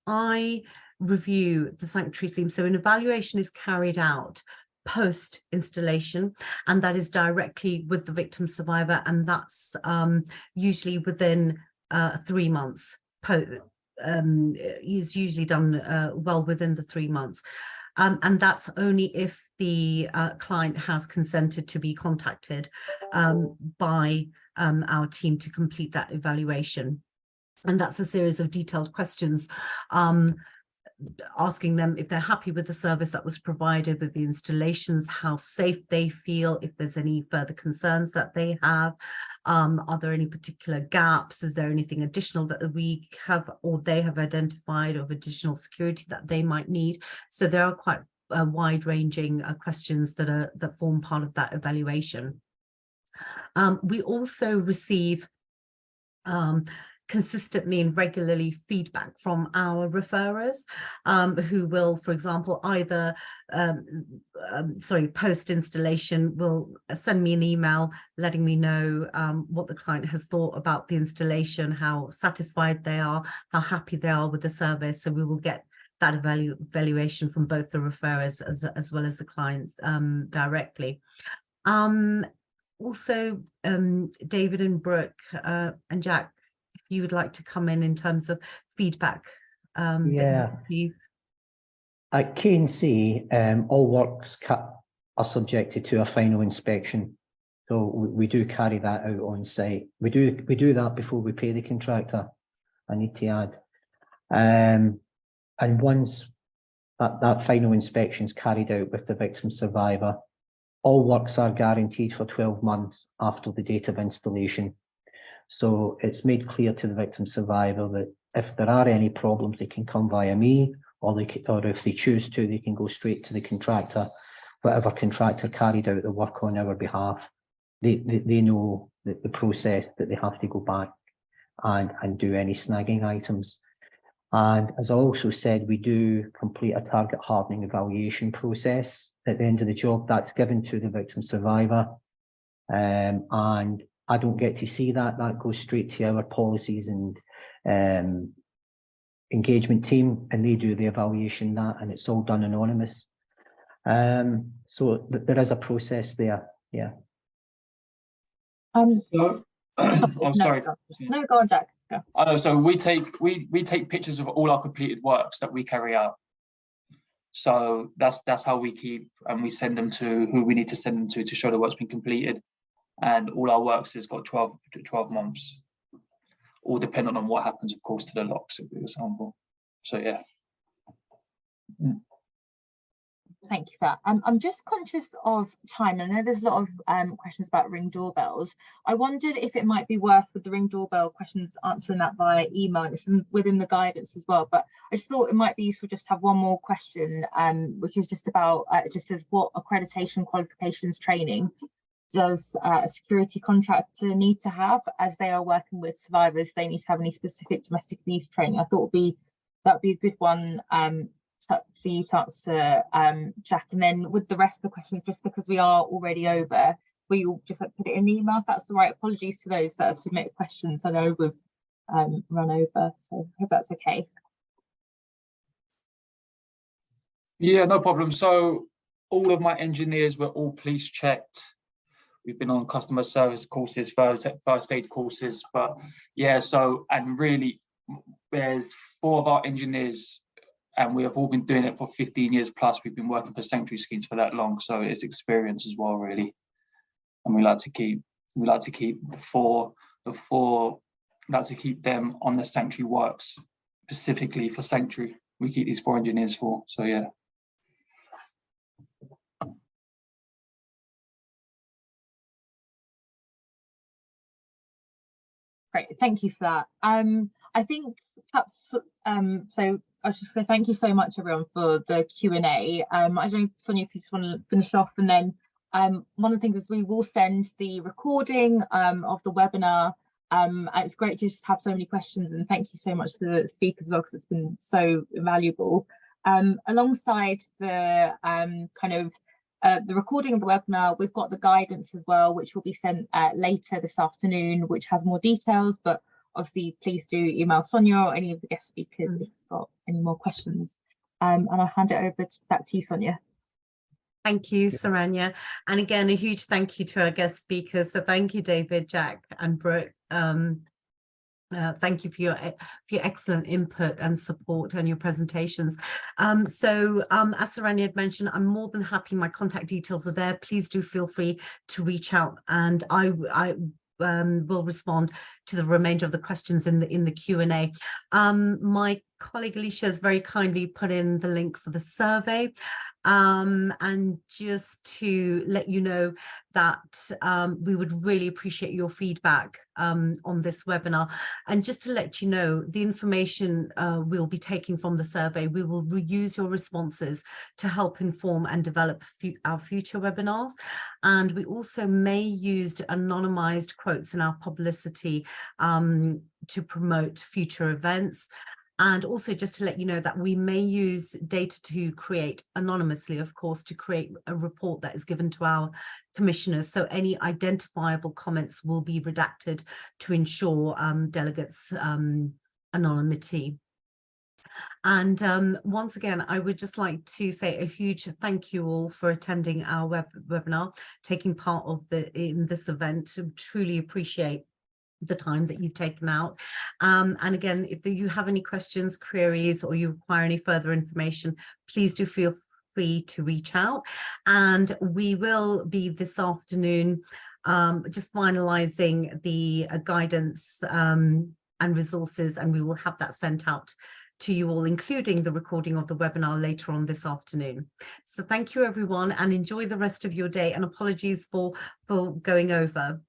I review the sanctuary scheme. So an evaluation is carried out post installation, and that is directly with the victim survivor, and that's usually within 3 months. Is usually done well within the 3 months, and that's only if the client has consented to be contacted by our team to complete that evaluation. And that's a series of detailed questions asking them if they're happy with the service that was provided, with the installations, how safe they feel, if there's any further concerns that they have, are there any particular gaps, is there anything additional that we have or they have identified of additional security that they might need. So there are quite wide-ranging questions that form part of that evaluation. We also receive consistently and regularly feedback from our referrers who will, for example, either post installation will send me an email letting me know what the client has thought about the installation, how satisfied they are, how happy they are with the service. So we will get that evaluation from both the referrers as well as the clients directly. Also, David and Brooke and Jack, if you would like to come in terms of feedback. Yeah. At KNC, all works are subjected to a final inspection. So we do carry that out on site. We do that before we pay the contractor, I need to add. And once that final inspection is carried out with the victim survivor, all works are guaranteed for 12 months after the date of installation. So it's made clear to the victim survivor that if there are any problems, they can come via me, or if they choose to, they can go straight to the contractor, whatever contractor carried out the work on our behalf. They know the process that they have to go back and do any snagging items. And as I also said, we do complete a target hardening evaluation process at the end of the job. That's given to the victim survivor. And I don't get to see that. That goes straight to our policies and engagement team, and they do the evaluation and it's all done anonymous. So there is a process there. Yeah. So, oh, sorry. No, go on, Jack. Go. I know. So we take pictures of all our completed works that we carry out. So that's how we keep, and we send them to who we need to send them to show the work's been completed. And all our works has got 12 months, all dependent on what happens, of course, to the locks, for example. So yeah. Thank you for that. I'm just conscious of time. I know there's a lot of questions about Ring doorbells. I wondered if it might be worth, with the Ring doorbell questions, answering that via email. It's within the guidance as well, but I just thought it might be useful just to have one more question, which is just about, it just says, what accreditation, qualifications, training does a security contractor need to have as they are working with survivors? They need to have any specific domestic abuse training? I thought that'd be a good one for you to answer, Jack. And then with the rest of the questions, just because we are already over, we'll just put it in the email if that's the right. Apologies to those that have submitted questions. I know we've run over, so I hope that's okay. Yeah, no problem. So all of my engineers were all police checked. We've been on customer service courses, first aid courses, but yeah, so, and really there's 4 of our engineers, and we have all been doing it for 15 years plus. We've been working for sanctuary schemes for that long, so it's experience as well, really. And we like to keep the four, like to keep them on the sanctuary works, specifically for sanctuary. We keep these 4 engineers for, so yeah. Great, thank you for that. I think perhaps, so I was just going to thank you so much, everyone, for the Q&A. I don't know, Sonia, if you just want to finish off, and then one of the things is we will send the recording of the webinar. And it's great to just have so many questions, and thank you so much to the speakers as well, because it's been so valuable. Alongside the the recording of the webinar, we've got the guidance as well, which will be sent later this afternoon, which has more details. But obviously, please do email Sonia or any of the guest speakers if you've got any more questions. And I'll hand it over back to you, Sonia. Thank you, Saranya. And again, a huge thank you to our guest speakers. So thank you, David, Jack, and Brooke. Thank you for your excellent input and support and your presentations. As Saranya had mentioned, I'm more than happy. My contact details are there. Please do feel free to reach out, and I will respond to the remainder of the questions in the Q&A. My colleague Alicia has very kindly put in the link for the survey. And just to let you know that we would really appreciate your feedback on this webinar. And just to let you know, the information we'll be taking from the survey, we will reuse your responses to help inform and develop our future webinars. And we also may use anonymized quotes in our publicity to promote future events. And also just to let you know that we may use data to create anonymously, of course, to create a report that is given to our commissioners. So any identifiable comments will be redacted to ensure delegates' anonymity. And once again, I would just like to say a huge thank you all for attending our webinar, taking part in this event. Truly appreciate the time that you've taken out. And again, if you have any questions, queries, or you require any further information, please do feel free to reach out. And we will be this afternoon just finalizing the guidance and resources, and we will have that sent out to you all, including the recording of the webinar later on this afternoon. So thank you everyone, and enjoy the rest of your day, and apologies for going over.